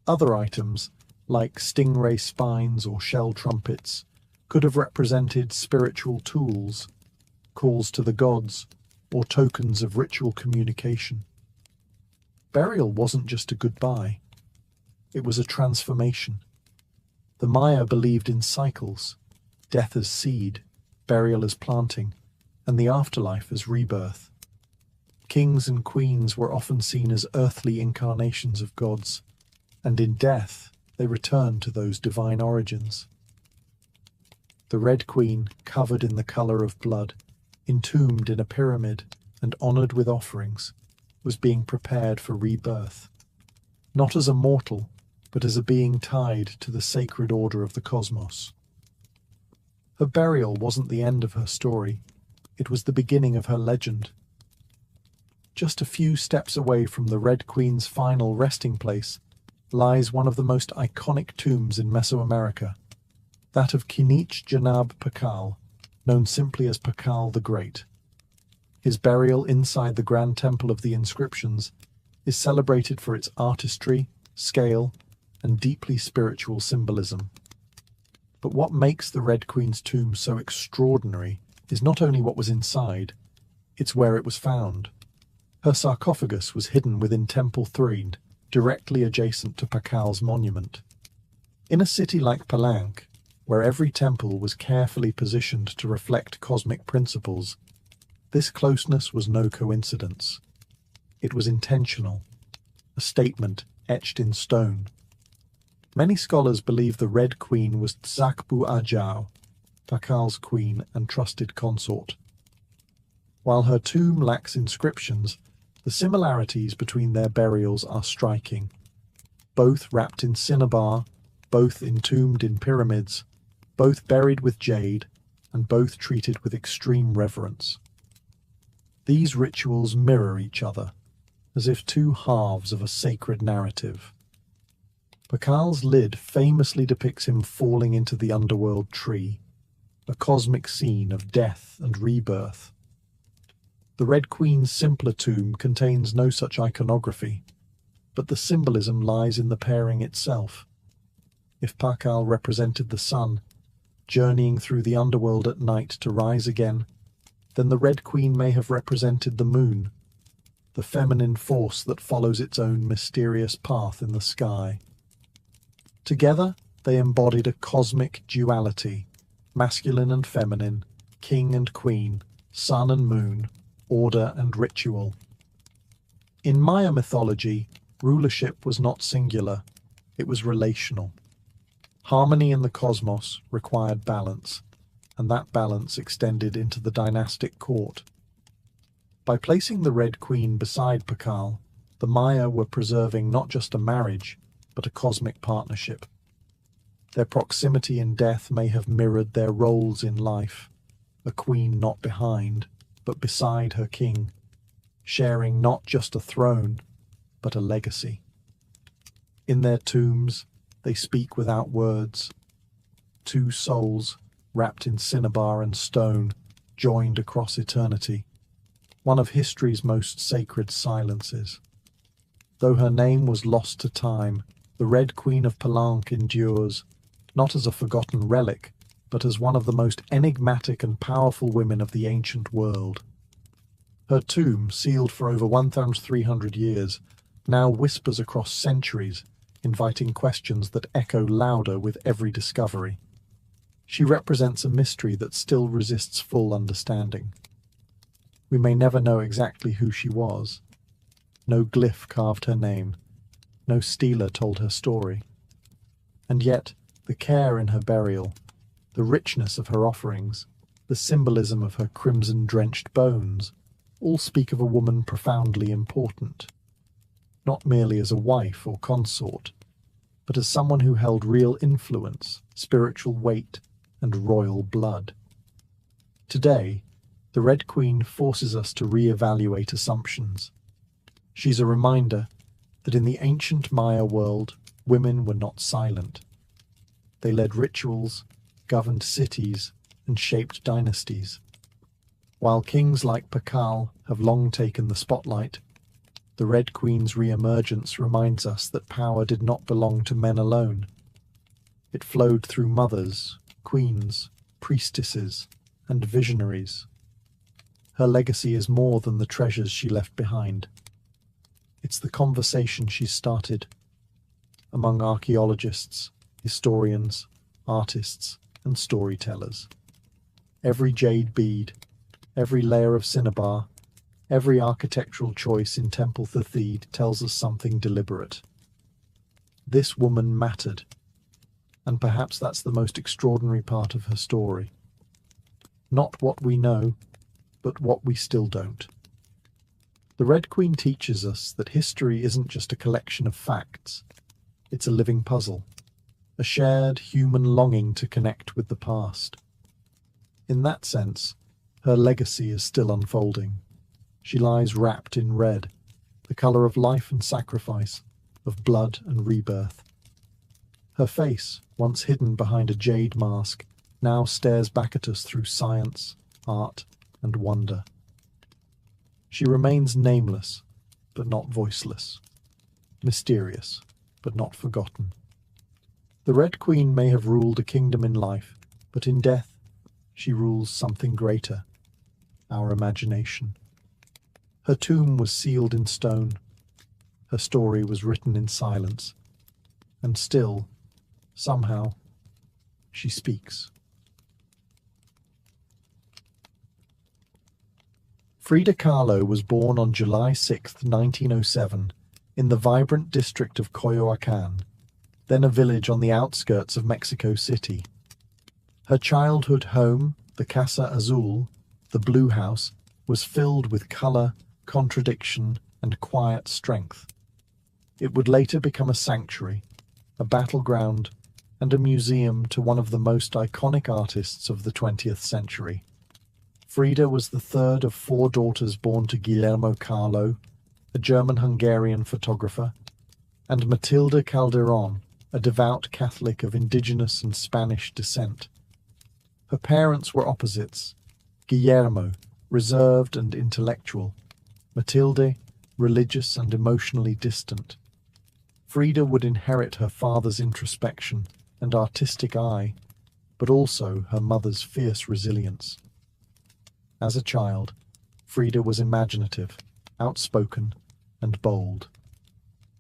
Other items, like stingray spines or shell trumpets, could have represented spiritual tools, calls to the gods, or tokens of ritual communication. Burial wasn't just a goodbye. It was a transformation. The Maya believed in cycles, death as seed, burial as planting, and the afterlife as rebirth. Kings and queens were often seen as earthly incarnations of gods, and in death they returned to those divine origins. The Red Queen, covered in the colour of blood, entombed in a pyramid and honoured with offerings, was being prepared for rebirth, not as a mortal, but as a being tied to the sacred order of the cosmos. Her burial wasn't the end of her story, it was the beginning of her legend. Just a few steps away from the Red Queen's final resting place lies one of the most iconic tombs in Mesoamerica, that of Kinich Janab Pakal, known simply as Pakal the Great. His burial inside the Grand Temple of the Inscriptions is celebrated for its artistry, scale, and deeply spiritual symbolism. But what makes the Red Queen's tomb so extraordinary is not only what was inside, it's where it was found. Her sarcophagus was hidden within Temple 3, directly adjacent to Pakal's monument. In a city like Palenque, where every temple was carefully positioned to reflect cosmic principles, this closeness was no coincidence. It was intentional, a statement etched in stone. Many scholars believe the Red Queen was Tzakbu Ajao, Pakal's queen and trusted consort. While her tomb lacks inscriptions, the similarities between their burials are striking. Both wrapped in cinnabar, both entombed in pyramids, both buried with jade, and both treated with extreme reverence. These rituals mirror each other, as if two halves of a sacred narrative. Pakal's lid famously depicts him falling into the underworld tree, a cosmic scene of death and rebirth. The Red Queen's simpler tomb contains no such iconography, but the symbolism lies in the pairing itself. If Pakal represented the sun, journeying through the underworld at night to rise again, then the Red Queen may have represented the moon, the feminine force that follows its own mysterious path in the sky. Together, they embodied a cosmic duality, masculine and feminine, king and queen, sun and moon, order and ritual. In Maya mythology, rulership was not singular, it was relational. Harmony in the cosmos required balance, and that balance extended into the dynastic court. By placing the Red Queen beside Pakal, the Maya were preserving not just a marriage, but a cosmic partnership. Their proximity in death may have mirrored their roles in life, a queen not behind, but beside her king, sharing not just a throne, but a legacy. In their tombs, they speak without words. Two souls, wrapped in cinnabar and stone, joined across eternity, one of history's most sacred silences. Though her name was lost to time, the Red Queen of Palanque endures, not as a forgotten relic, but as one of the most enigmatic and powerful women of the ancient world. Her tomb, sealed for over 1,300 years, now whispers across centuries, inviting questions that echo louder with every discovery. She represents a mystery that still resists full understanding. We may never know exactly who she was. No glyph carved her name. No stela told her story. And yet, the care in her burial, the richness of her offerings, the symbolism of her crimson-drenched bones, all speak of a woman profoundly important, not merely as a wife or consort, but as someone who held real influence, spiritual weight, and royal blood. Today, the Red Queen forces us to re-evaluate assumptions. She's a reminder that in the ancient Maya world, women were not silent. They led rituals, governed cities, and shaped dynasties. While kings like Pakal have long taken the spotlight, the Red Queen's re-emergence reminds us that power did not belong to men alone. It flowed through mothers, queens, priestesses, and visionaries. Her legacy is more than the treasures she left behind. It's the conversation she started among archaeologists, historians, artists, and storytellers. Every jade bead, every layer of cinnabar, every architectural choice in Temple Thethed tells us something deliberate. This woman mattered, and perhaps that's the most extraordinary part of her story. Not what we know, but what we still don't. The Red Queen teaches us that history isn't just a collection of facts, it's a living puzzle, a shared human longing to connect with the past. In that sense, her legacy is still unfolding. She lies wrapped in red, the colour of life and sacrifice, of blood and rebirth. Her face, once hidden behind a jade mask, now stares back at us through science, art, and wonder. She remains nameless, but not voiceless, mysterious, but not forgotten. The Red Queen may have ruled a kingdom in life, but in death she rules something greater, our imagination. Her tomb was sealed in stone, her story was written in silence, and still, somehow, she speaks. Frida Kahlo was born on July 6, 1907, in the vibrant district of Coyoacán, then a village on the outskirts of Mexico City. Her childhood home, the Casa Azul, the Blue House, was filled with color, contradiction, and quiet strength. It would later become a sanctuary, a battleground, and a museum to one of the most iconic artists of the 20th century. Frida was the third of four daughters born to Guillermo Carlo, a German-Hungarian photographer, and Matilde Calderón, a devout Catholic of indigenous and Spanish descent. Her parents were opposites: Guillermo, reserved and intellectual; Matilde, religious and emotionally distant. Frida would inherit her father's introspection and artistic eye, but also her mother's fierce resilience. As a child, Frida was imaginative, outspoken, and bold.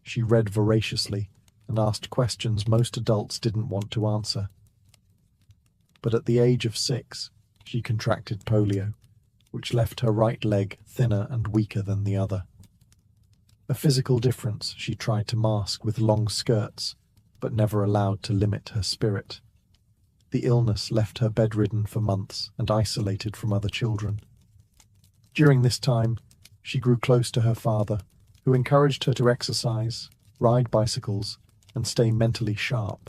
She read voraciously and asked questions most adults didn't want to answer. But at the age of 6, she contracted polio, which left her right leg thinner and weaker than the other. A physical difference she tried to mask with long skirts, but never allowed to limit her spirit. The illness left her bedridden for months and isolated from other children. During this time, she grew close to her father, who encouraged her to exercise, ride bicycles, and stay mentally sharp.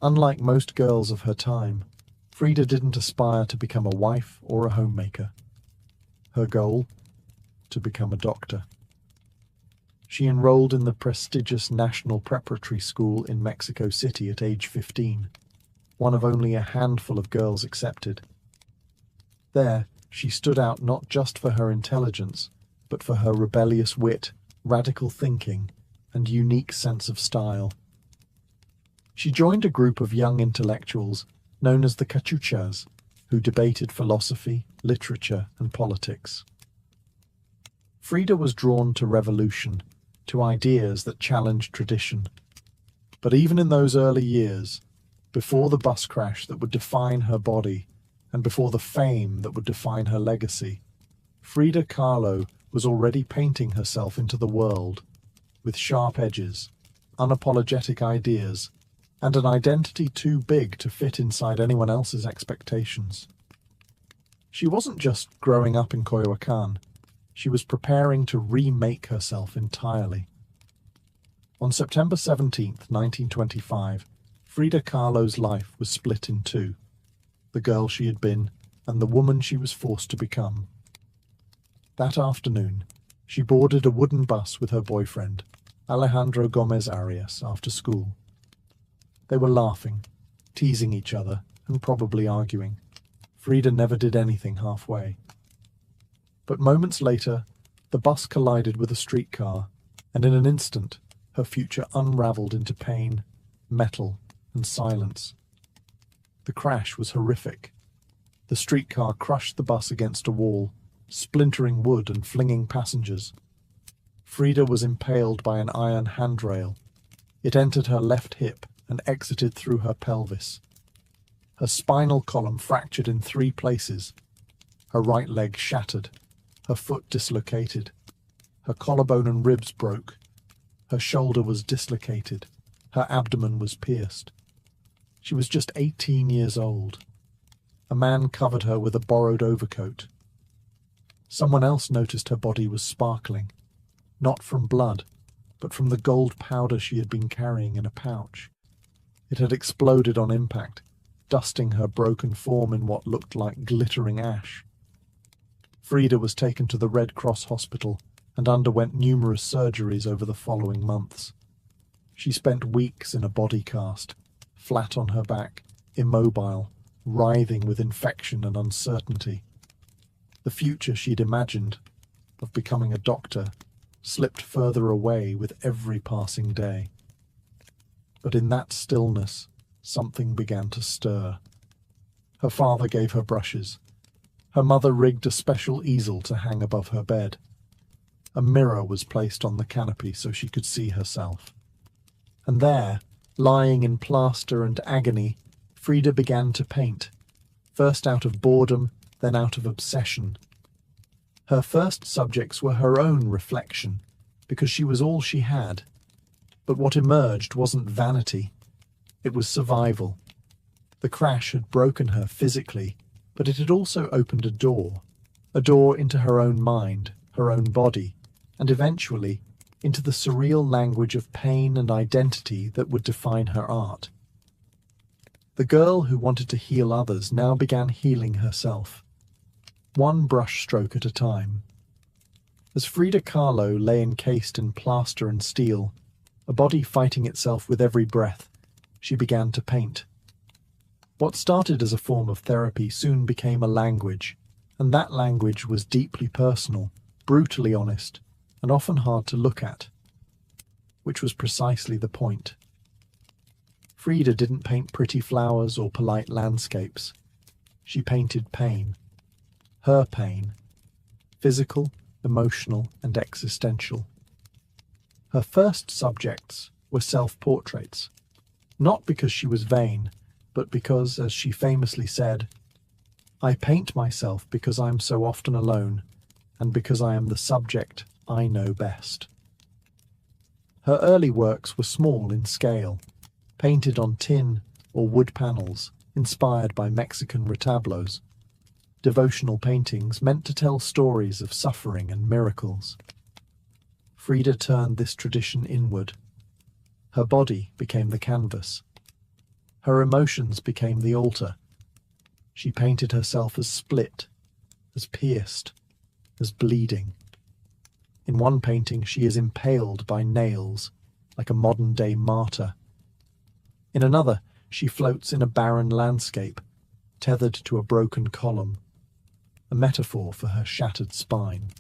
Unlike most girls of her time, Frida didn't aspire to become a wife or a homemaker. Her goal? To become a doctor. She enrolled in the prestigious National Preparatory School in Mexico City at age 15, one of only a handful of girls accepted. There, she stood out not just for her intelligence, but for her rebellious wit, radical thinking, and unique sense of style. She joined a group of young intellectuals known as the Cachuchas, who debated philosophy, literature, and politics. Frida was drawn to revolution, to ideas that challenged tradition. But even in those early years, before the bus crash that would define her body, and before the fame that would define her legacy, Frida Kahlo was already painting herself into the world, with sharp edges, unapologetic ideas, and an identity too big to fit inside anyone else's expectations. She wasn't just growing up in Coyoacán, she was preparing to remake herself entirely. On September 17th, 1925, Frida Kahlo's life was split in two: the girl she had been and the woman she was forced to become. That afternoon, she boarded a wooden bus with her boyfriend, Alejandro Gomez Arias, after school. They were laughing, teasing each other, and probably arguing. Frida never did anything halfway. But moments later, the bus collided with a streetcar, and in an instant, her future unraveled into pain, metal, and silence. The crash was horrific. The streetcar crushed the bus against a wall, splintering wood and flinging passengers. Frida was impaled by an iron handrail. It entered her left hip and exited through her pelvis. Her spinal column fractured in 3 places. Her right leg shattered. Her foot dislocated. Her collarbone and ribs broke. Her shoulder was dislocated. Her abdomen was pierced. She was just 18 years old. A man covered her with a borrowed overcoat. Someone else noticed her body was sparkling, not from blood, but from the gold powder she had been carrying in a pouch. It had exploded on impact, dusting her broken form in what looked like glittering ash. Frida was taken to the Red Cross hospital and underwent numerous surgeries over the following months. She spent weeks in a body cast, flat on her back, immobile, writhing with infection and uncertainty. The future she'd imagined, of becoming a doctor, slipped further away with every passing day. But in that stillness, something began to stir. Her father gave her brushes. Her mother rigged a special easel to hang above her bed. A mirror was placed on the canopy so she could see herself. And there, lying in plaster and agony, Frida began to paint, first out of boredom, then out of obsession. Her first subjects were her own reflection, because she was all she had. But what emerged wasn't vanity, it was survival. The crash had broken her physically, but it had also opened a door. a door into her own mind, her own body, and eventually into the surreal language of pain and identity that would define her art. The girl who wanted to heal others now began healing herself, one brushstroke at a time. As Frida Kahlo lay encased in plaster and steel, a body fighting itself with every breath, she began to paint. What started as a form of therapy soon became a language, and that language was deeply personal, brutally honest, and often hard to look at, which was precisely the point. Frida didn't paint pretty flowers or polite landscapes. She painted pain. Her pain. Physical, emotional, and existential. Her first subjects were self-portraits, not because she was vain, but because, as she famously said, "I paint myself because I am so often alone, and because I am the subject I know best." Her early works were small in scale, painted on tin or wood panels, inspired by Mexican retablos, devotional paintings meant to tell stories of suffering and miracles. Frida turned this tradition inward. Her body became the canvas. Her emotions became the altar. She painted herself as split, as pierced, as bleeding. In one painting, she is impaled by nails, like a modern-day martyr. In another, she floats in a barren landscape, tethered to a broken column, a metaphor for her shattered spine.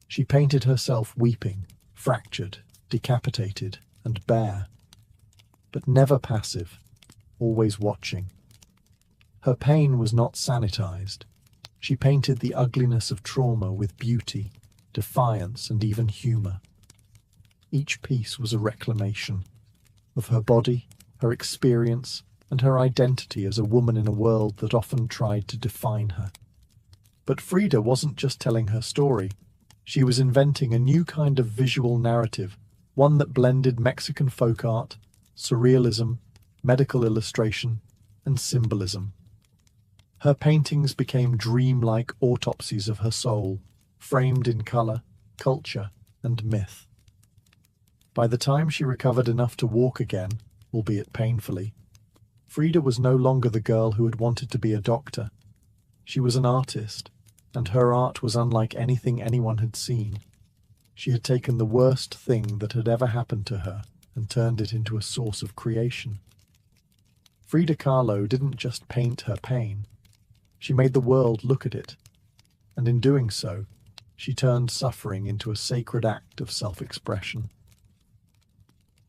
She painted herself weeping, fractured, decapitated, and bare, but never passive, always watching. Her pain was not sanitized. She painted the ugliness of trauma with beauty, defiance, and even humor. Each piece was a reclamation of her body, her experience, and her identity as a woman in a world that often tried to define her. But Frida wasn't just telling her story. She was inventing a new kind of visual narrative, one that blended Mexican folk art, surrealism, medical illustration, and symbolism. Her paintings became dreamlike autopsies of her soul, framed in color, culture, and myth. By the time she recovered enough to walk again, albeit painfully, Frida was no longer the girl who had wanted to be a doctor. She was an artist, and her art was unlike anything anyone had seen. She had taken the worst thing that had ever happened to her and turned it into a source of creation. Frida Kahlo didn't just paint her pain. She made the world look at it, and in doing so, she turned suffering into a sacred act of self-expression.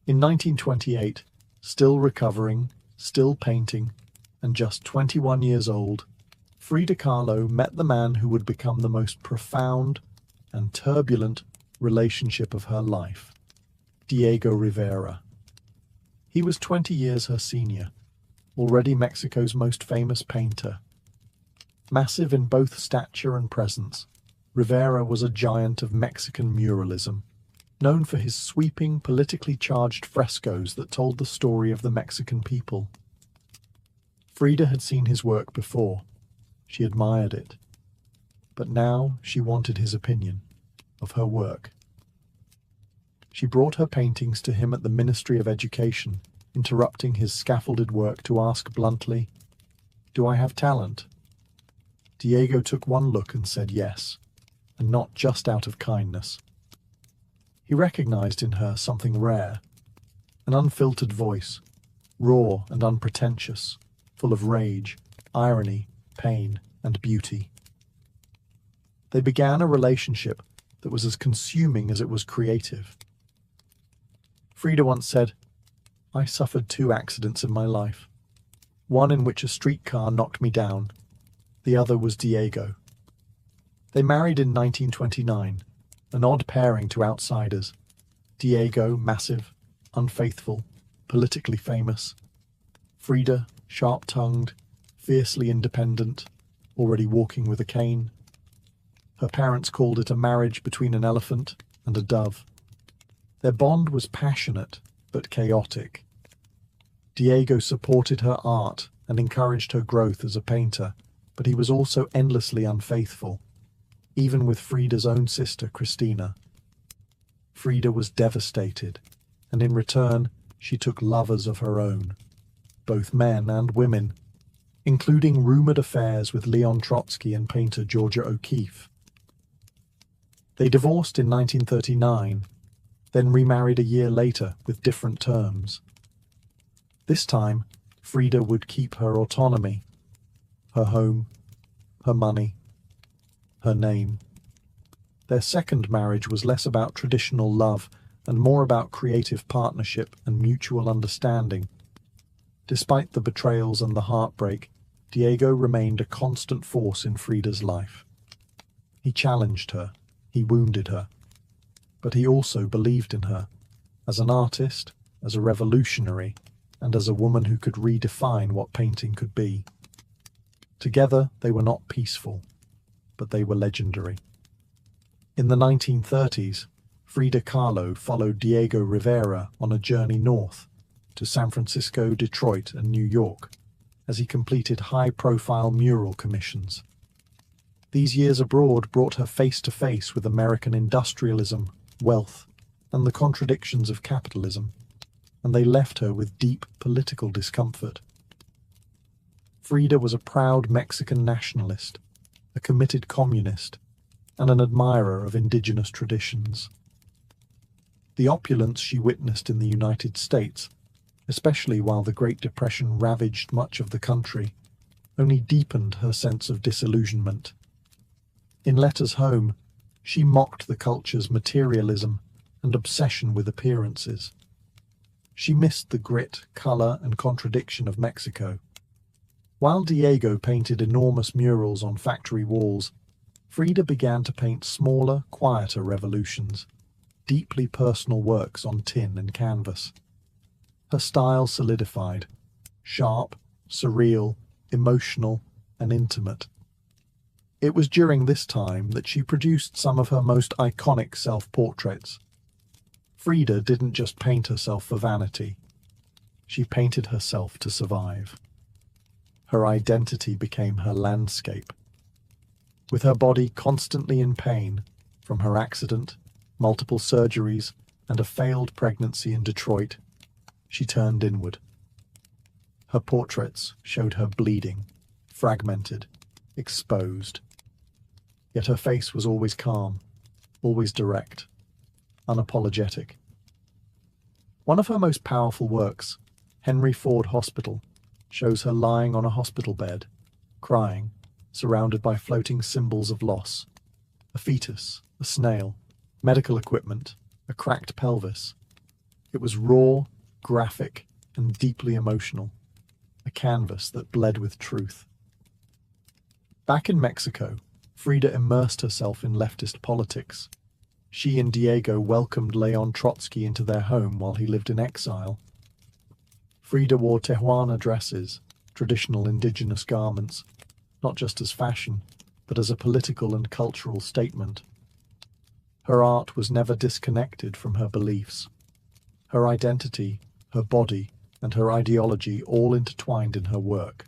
In 1928, still recovering, still painting, and just 21 years old, Frida Kahlo met the man who would become the most profound and turbulent relationship of her life, Diego Rivera. He was 20 years her senior, already Mexico's most famous painter. Massive in both stature and presence, Rivera was a giant of Mexican muralism, known for his sweeping, politically charged frescoes that told the story of the Mexican people. Frida had seen his work before. She admired it. But now she wanted his opinion of her work. She brought her paintings to him at the Ministry of Education, interrupting his scaffolded work to ask bluntly, "Do I have talent?" Diego took one look and said yes, and not just out of kindness. He recognized in her something rare, an unfiltered voice, raw and unpretentious, full of rage, irony, pain, and beauty. They began a relationship that was as consuming as it was creative. Frida once said, "I suffered 2 accidents in my life, one in which a streetcar knocked me down. The other was Diego." They married in 1929, an odd pairing to outsiders. Diego, massive, unfaithful, politically famous. Frida, sharp-tongued, fiercely independent, already walking with a cane. Her parents called it a marriage between an elephant and a dove. Their bond was passionate, but chaotic. Diego supported her art and encouraged her growth as a painter, but he was also endlessly unfaithful. even with Frida's own sister, Christina. Frida was devastated, and in return, she took lovers of her own, both men and women, including rumored affairs with Leon Trotsky and painter Georgia O'Keeffe. They divorced in 1939, then remarried a year later with different terms. This time, Frida would keep her autonomy, her home, her money, her name. Their second marriage was less about traditional love and more about creative partnership and mutual understanding. Despite the betrayals and the heartbreak, Diego remained a constant force in Frida's life. He challenged her, he wounded her, but he also believed in her, as an artist, as a revolutionary, and as a woman who could redefine what painting could be. Together, they were not peaceful, but they were legendary. In the 1930s, Frida Kahlo followed Diego Rivera on a journey north to San Francisco, Detroit, and New York as he completed high-profile mural commissions. These years abroad brought her face-to-face with American industrialism, wealth, and the contradictions of capitalism, and they left her with deep political discomfort. Frida was a proud Mexican nationalist, a committed communist, and an admirer of indigenous traditions. The opulence she witnessed in the United States, especially while the Great Depression ravaged much of the country, only deepened her sense of disillusionment. In letters home, she mocked the culture's materialism and obsession with appearances. She missed the grit, color, and contradiction of Mexico. While Diego painted enormous murals on factory walls, Frida began to paint smaller, quieter revolutions, deeply personal works on tin and canvas. Her style solidified, sharp, surreal, emotional, and intimate. It was during this time that she produced some of her most iconic self-portraits. Frida didn't just paint herself for vanity. She painted herself to survive. Her identity became her landscape. With her body constantly in pain from her accident, multiple surgeries, and a failed pregnancy in Detroit, she turned inward. Her portraits showed her bleeding, fragmented, exposed. Yet her face was always calm, always direct, unapologetic. One of her most powerful works, Henry Ford Hospital, shows her lying on a hospital bed, crying, surrounded by floating symbols of loss. A fetus, a snail, medical equipment, a cracked pelvis. It was raw, graphic, and deeply emotional, a canvas that bled with truth. Back in Mexico, Frida immersed herself in leftist politics. She and Diego welcomed Leon Trotsky into their home while he lived in exile. Frida wore Tijuana dresses, traditional indigenous garments, not just as fashion, but as a political and cultural statement. Her art was never disconnected from her beliefs. Her identity, her body, and her ideology all intertwined in her work.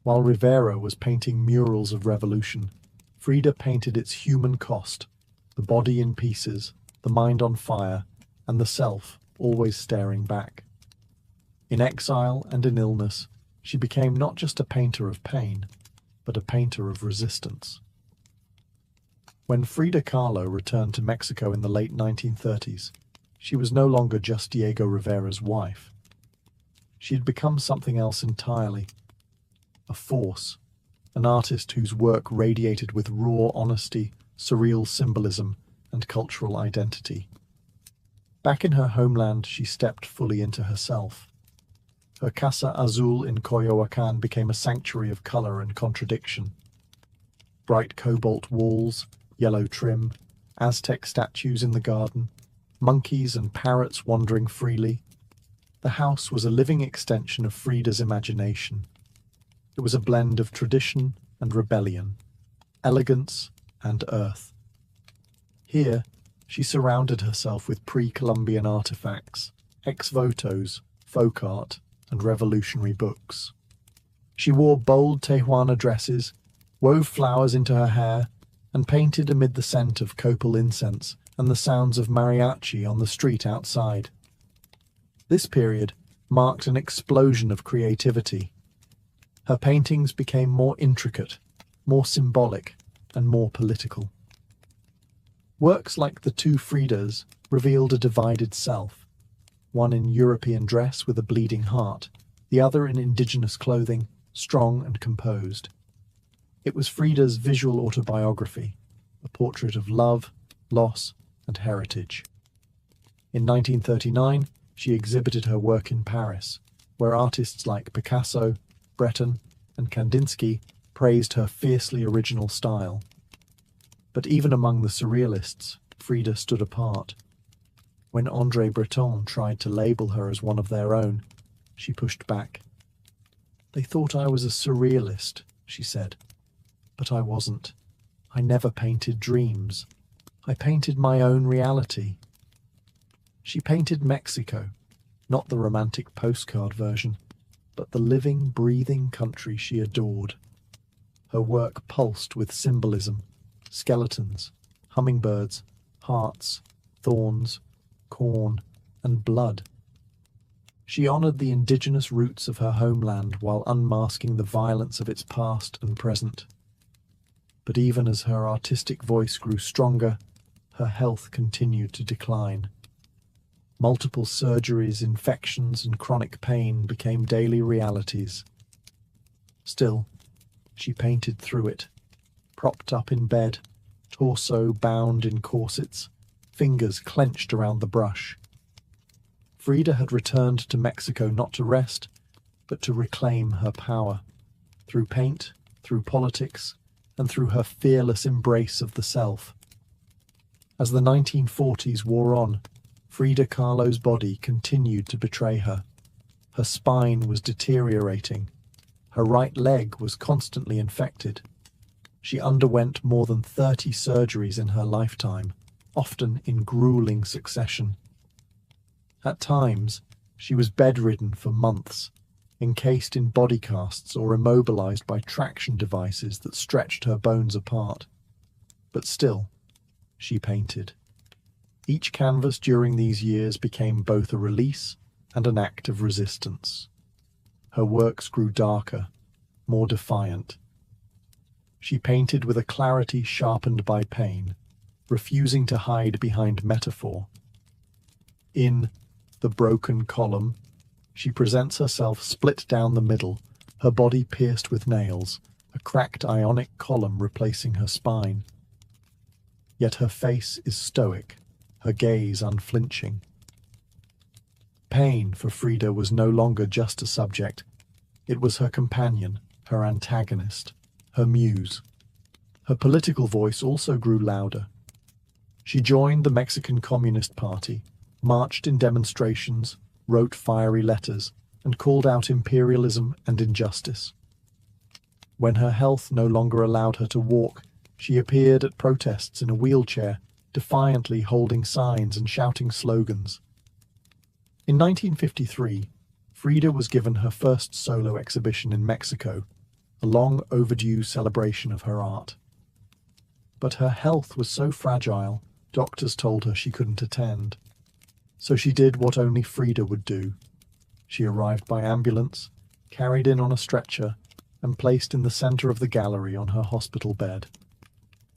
While Rivera was painting murals of revolution, Frida painted its human cost, the body in pieces, the mind on fire, and the self always staring back. In exile and in illness, she became not just a painter of pain, but a painter of resistance. When Frida Kahlo returned to Mexico in the late 1930s, she was no longer just Diego Rivera's wife. She had become something else entirely. A force, an artist whose work radiated with raw honesty, surreal symbolism, and cultural identity. Back in her homeland, she stepped fully into herself. Her Casa Azul in Coyoacán became a sanctuary of color and contradiction. Bright cobalt walls, yellow trim, Aztec statues in the garden, monkeys and parrots wandering freely. The house was a living extension of Frida's imagination. It was a blend of tradition and rebellion, elegance and earth. Here, she surrounded herself with pre-Columbian artifacts, ex-votos, folk art, and revolutionary books. She wore bold Tijuana dresses, wove flowers into her hair, and painted amid the scent of copal incense and the sounds of mariachi on the street outside. This period marked an explosion of creativity. Her paintings became more intricate, more symbolic, and more political. Works like the two Fridas revealed a divided self, one in European dress with a bleeding heart, the other in indigenous clothing, strong and composed. It was Frida's visual autobiography, a portrait of love, loss, and heritage. In 1939, she exhibited her work in Paris, where artists like Picasso, Breton, and Kandinsky praised her fiercely original style. But even among the surrealists, Frida stood apart. When André Breton tried to label her as one of their own, she pushed back. "They thought I was a surrealist," she said. "But I wasn't. I never painted dreams. I painted my own reality." She painted Mexico, not the romantic postcard version, but the living, breathing country she adored. Her work pulsed with symbolism, skeletons, hummingbirds, hearts, thorns, corn, and blood. She honored the indigenous roots of her homeland while unmasking the violence of its past and present. But even as her artistic voice grew stronger, her health continued to decline. Multiple surgeries, infections, and chronic pain became daily realities. Still, she painted through it, propped up in bed, torso bound in corsets, fingers clenched around the brush. Frida had returned to Mexico not to rest, but to reclaim her power, through paint, through politics, and through her fearless embrace of the self. As the 1940s wore on, Frida Kahlo's body continued to betray her. Her spine was deteriorating. Her right leg was constantly infected. She underwent more than 30 surgeries in her lifetime, often in grueling succession. At times, she was bedridden for months, encased in body casts or immobilized by traction devices that stretched her bones apart. But still, she painted. Each canvas during these years became both a release and an act of resistance. Her works grew darker, more defiant. She painted with a clarity sharpened by pain, refusing to hide behind metaphor. In The Broken Column, she presents herself split down the middle, her body pierced with nails, a cracked ionic column replacing her spine. Yet her face is stoic, her gaze unflinching. Pain for Frida was no longer just a subject. It was her companion, her antagonist, her muse. Her political voice also grew louder. She joined the Mexican Communist Party, marched in demonstrations, wrote fiery letters, and called out imperialism and injustice. When her health no longer allowed her to walk, she appeared at protests in a wheelchair, defiantly holding signs and shouting slogans. In 1953, Frida was given her first solo exhibition in Mexico, a long overdue celebration of her art. But her health was so fragile, doctors told her she couldn't attend. So she did what only Frida would do. She arrived by ambulance, carried in on a stretcher, and placed in the center of the gallery on her hospital bed.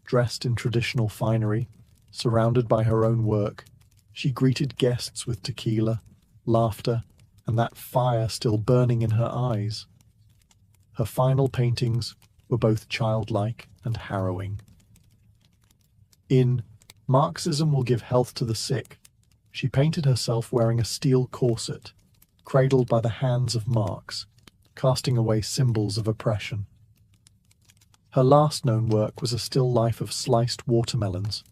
Dressed in traditional finery, surrounded by her own work, she greeted guests with tequila, laughter, and that fire still burning in her eyes. Her final paintings were both childlike and harrowing. In Marxism Will Give Health to the Sick, she painted herself wearing a steel corset, cradled by the hands of Marx, casting away symbols of oppression. Her last known work was a still life of sliced watermelons,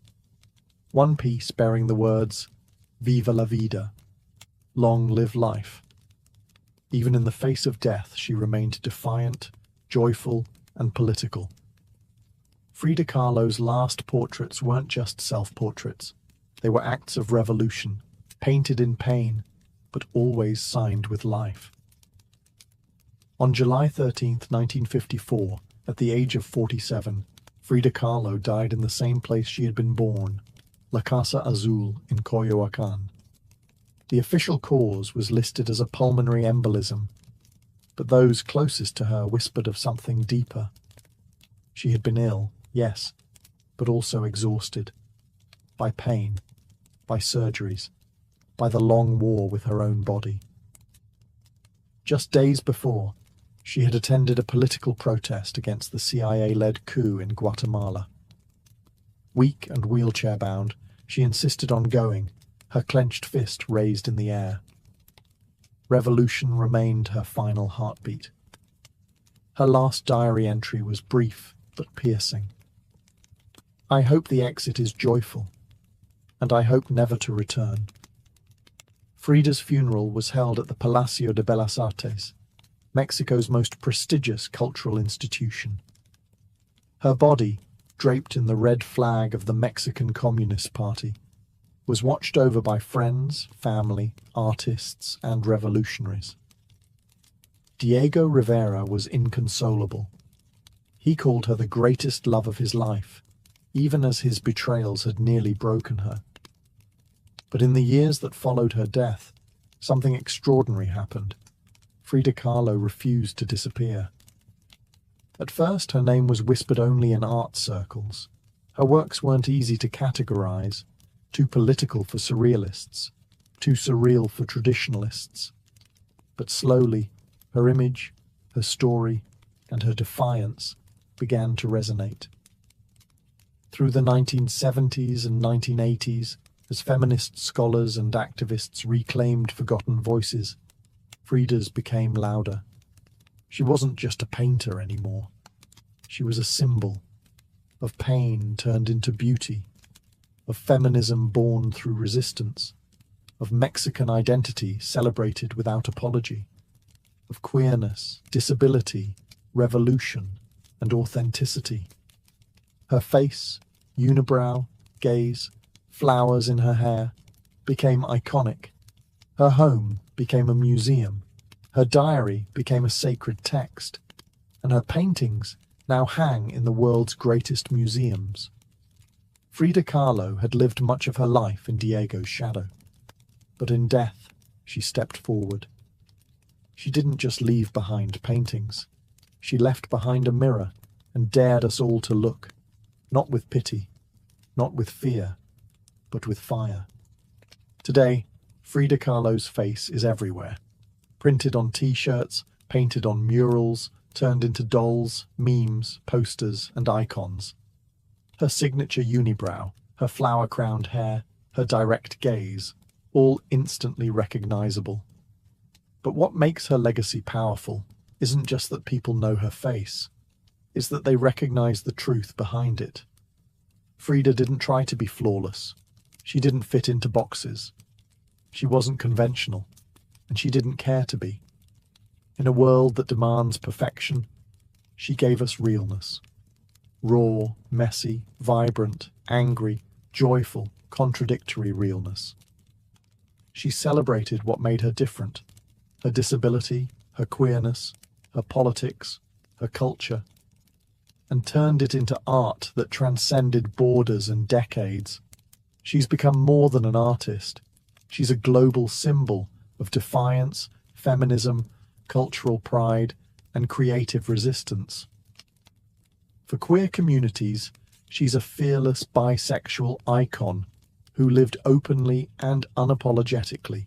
one piece bearing the words, "Viva la vida," long live life. Even in the face of death, she remained defiant, joyful, and political. Frida Kahlo's last portraits weren't just self-portraits. They were acts of revolution, painted in pain, but always signed with life. On July 13, 1954, at the age of 47, Frida Kahlo died in the same place she had been born, La Casa Azul in Coyoacán. The official cause was listed as a pulmonary embolism, but those closest to her whispered of something deeper. She had been ill, yes, but also exhausted. By pain, by surgeries, by the long war with her own body. Just days before, she had attended a political protest against the CIA-led coup in Guatemala. Weak and wheelchair-bound, she insisted on going, her clenched fist raised in the air. Revolution remained her final heartbeat. Her last diary entry was brief but piercing. I hope the exit is joyful, and I hope never to return. Frida's funeral was held at the Palacio de Bellas Artes, Mexico's most prestigious cultural institution. Her body, draped in the red flag of the Mexican Communist Party, was watched over by friends, family, artists, and revolutionaries. Diego Rivera was inconsolable. He called her the greatest love of his life, even as his betrayals had nearly broken her. But in the years that followed her death, something extraordinary happened. Frida Kahlo refused to disappear. At first, her name was whispered only in art circles. Her works weren't easy to categorize, too political for surrealists, too surreal for traditionalists. But slowly, her image, her story, and her defiance began to resonate. Through the 1970s and 1980s, as feminist scholars and activists reclaimed forgotten voices, Frida's became louder. She wasn't just a painter anymore. She was a symbol of pain turned into beauty, of feminism born through resistance, of Mexican identity celebrated without apology, of queerness, disability, revolution, and authenticity. Her face, unibrow, gaze, flowers in her hair, became iconic. Her home became a museum. Her diary became a sacred text. And her paintings now hang in the world's greatest museums. Frida Kahlo had lived much of her life in Diego's shadow. But in death, she stepped forward. She didn't just leave behind paintings. She left behind a mirror and dared us all to look, not with pity, not with fear, but with fire. Today, Frida Kahlo's face is everywhere. Printed on t-shirts, painted on murals, turned into dolls, memes, posters, and icons. Her signature unibrow, her flower-crowned hair, her direct gaze, all instantly recognizable. But what makes her legacy powerful isn't just that people know her face, it's that they recognize the truth behind it. Frida didn't try to be flawless. She didn't fit into boxes. She wasn't conventional, and she didn't care to be. In a world that demands perfection, she gave us realness. Raw, messy, vibrant, angry, joyful, contradictory realness. She celebrated what made her different, her disability, her queerness, her politics, her culture, and turned it into art that transcended borders and decades. She's become more than an artist. She's a global symbol of defiance, feminism, cultural pride, and creative resistance. For queer communities, she's a fearless bisexual icon who lived openly and unapologetically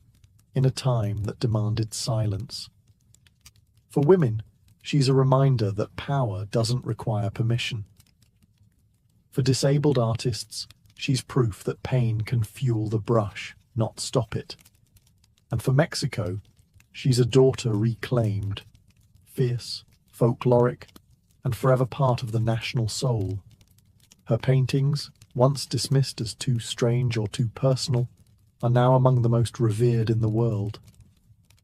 in a time that demanded silence. For women, she's a reminder that power doesn't require permission. For disabled artists, she's proof that pain can fuel the brush, not stop it. And for Mexico, she's a daughter reclaimed, fierce, folkloric, and forever part of the national soul. Her paintings, once dismissed as too strange or too personal, are now among the most revered in the world.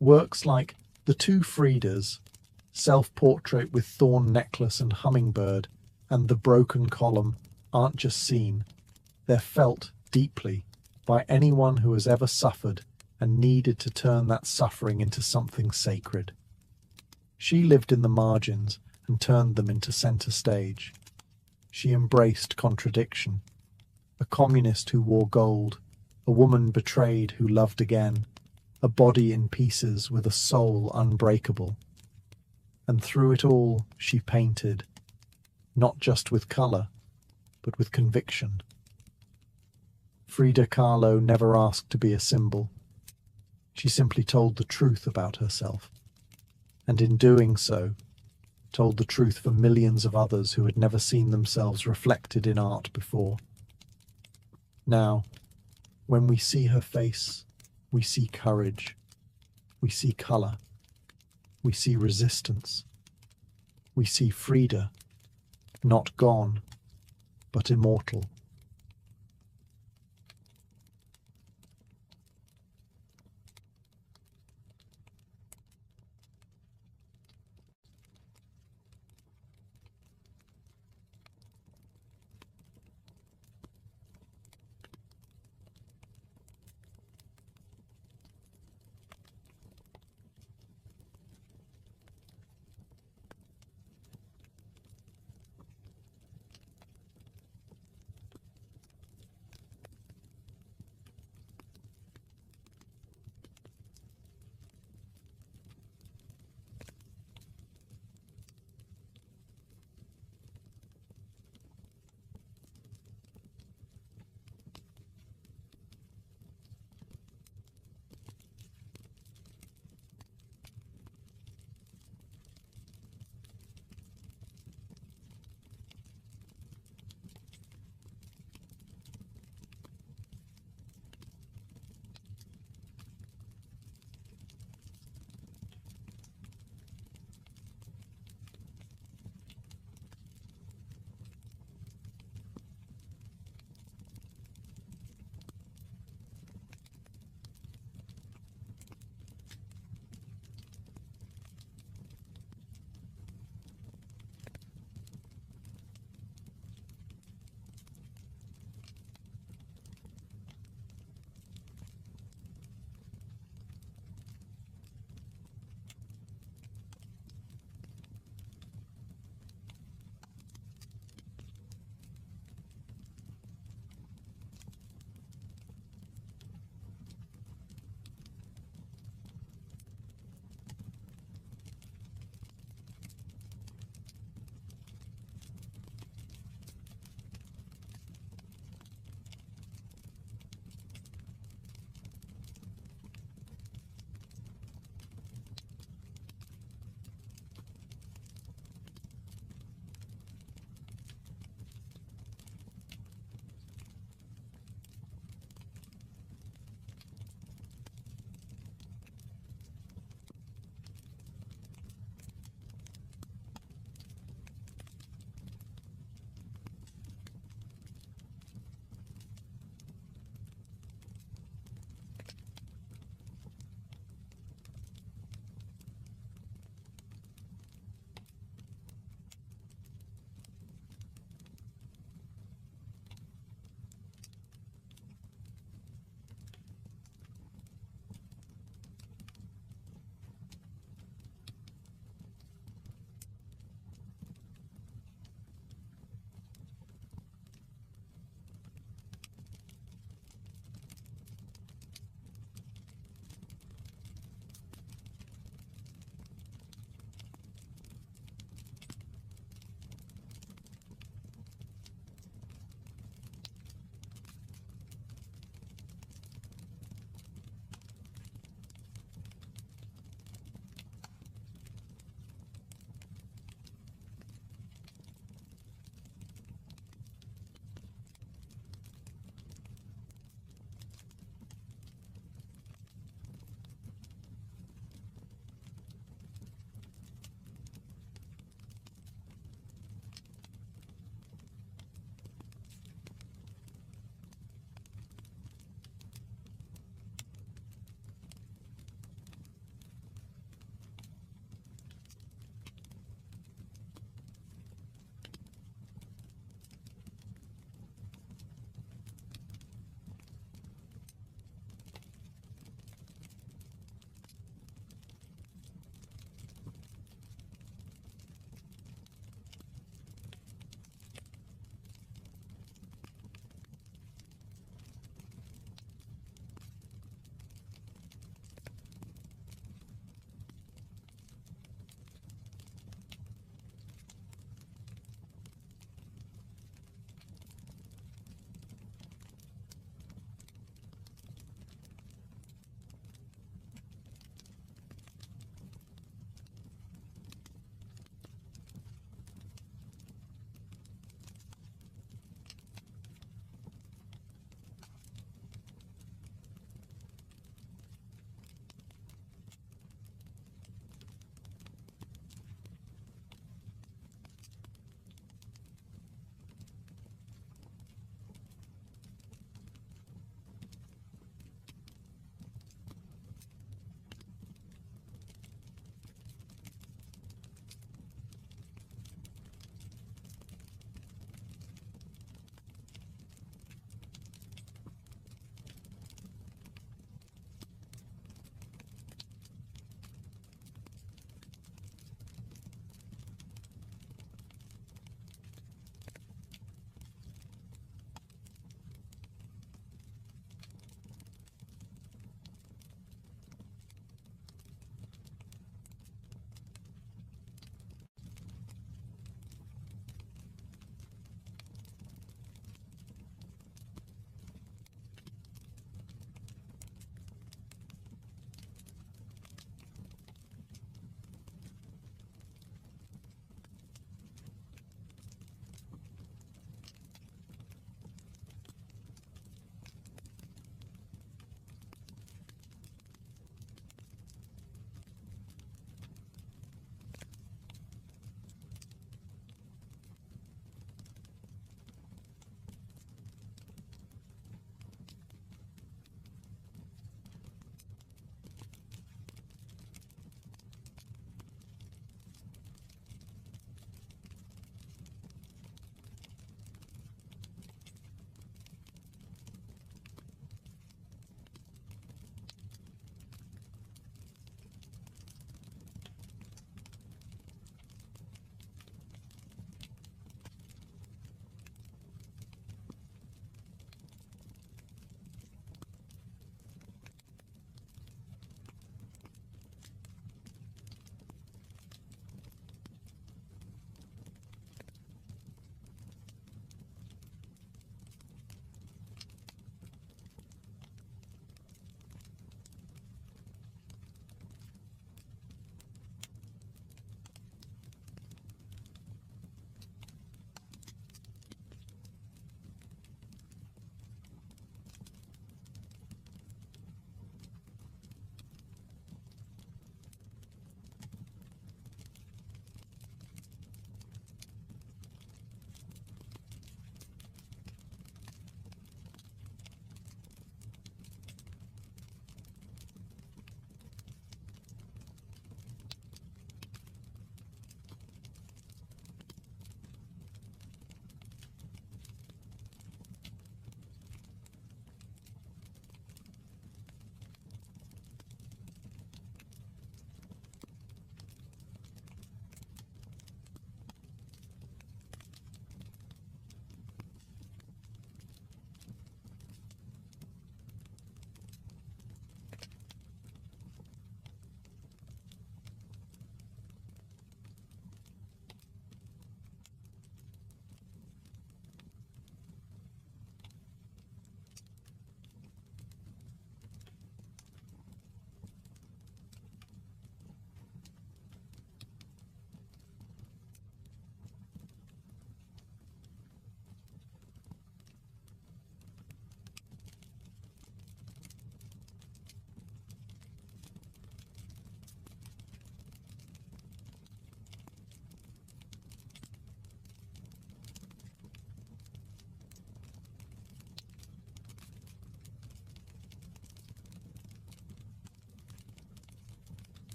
Works like The Two Fridas, Self-Portrait with Thorn Necklace and Hummingbird, and The Broken Column aren't just seen, they're felt deeply by anyone who has ever suffered and needed to turn that suffering into something sacred. She lived in the margins and turned them into center stage. She embraced contradiction. A communist who wore gold, a woman betrayed who loved again, a body in pieces with a soul unbreakable. And through it all she painted, not just with colour, but with conviction. Frida Kahlo never asked to be a symbol. She simply told the truth about herself, and in doing so, told the truth for millions of others who had never seen themselves reflected in art before. Now, when we see her face, we see courage, we see colour, we see resistance, we see Frida, not gone, but immortal.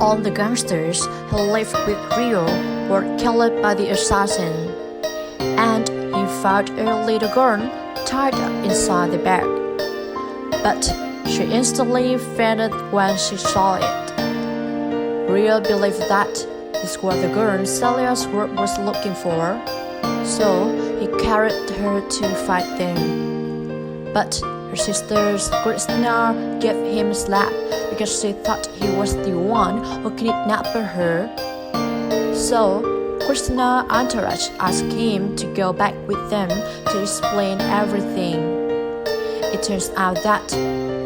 All the gangsters who lived with Rio were killed by the assassin, and he found a little girl tied up inside the bag. But she instantly fainted when she saw it. Rio believed that this was the girl Celia's group was looking for, so he carried her to fight them. But her sister Christina gave him a slap because she thought he was the one who kidnapped her. So Christina's entourage asked him to go back with them to explain everything. It turns out that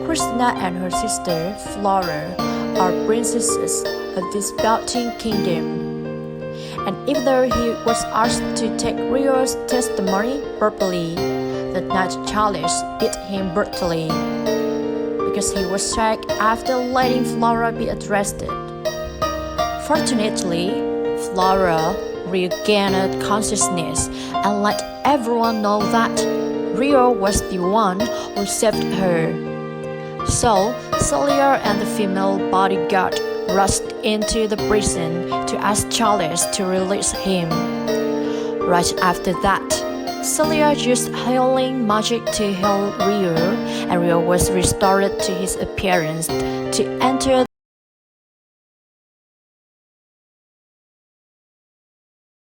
Christina and her sister Flora are princesses of this belting kingdom. And even though he was asked to take Rio's testimony properly, the night Charles beat him brutally because he was sick after letting Flora be arrested. Fortunately, Flora regained consciousness and let everyone know that Rio was the one who saved her. So Celia and the female bodyguard rushed into the prison to ask Charles to release him. Right after that, Celia used healing magic to heal Rio, and Rio was restored to his appearance to enter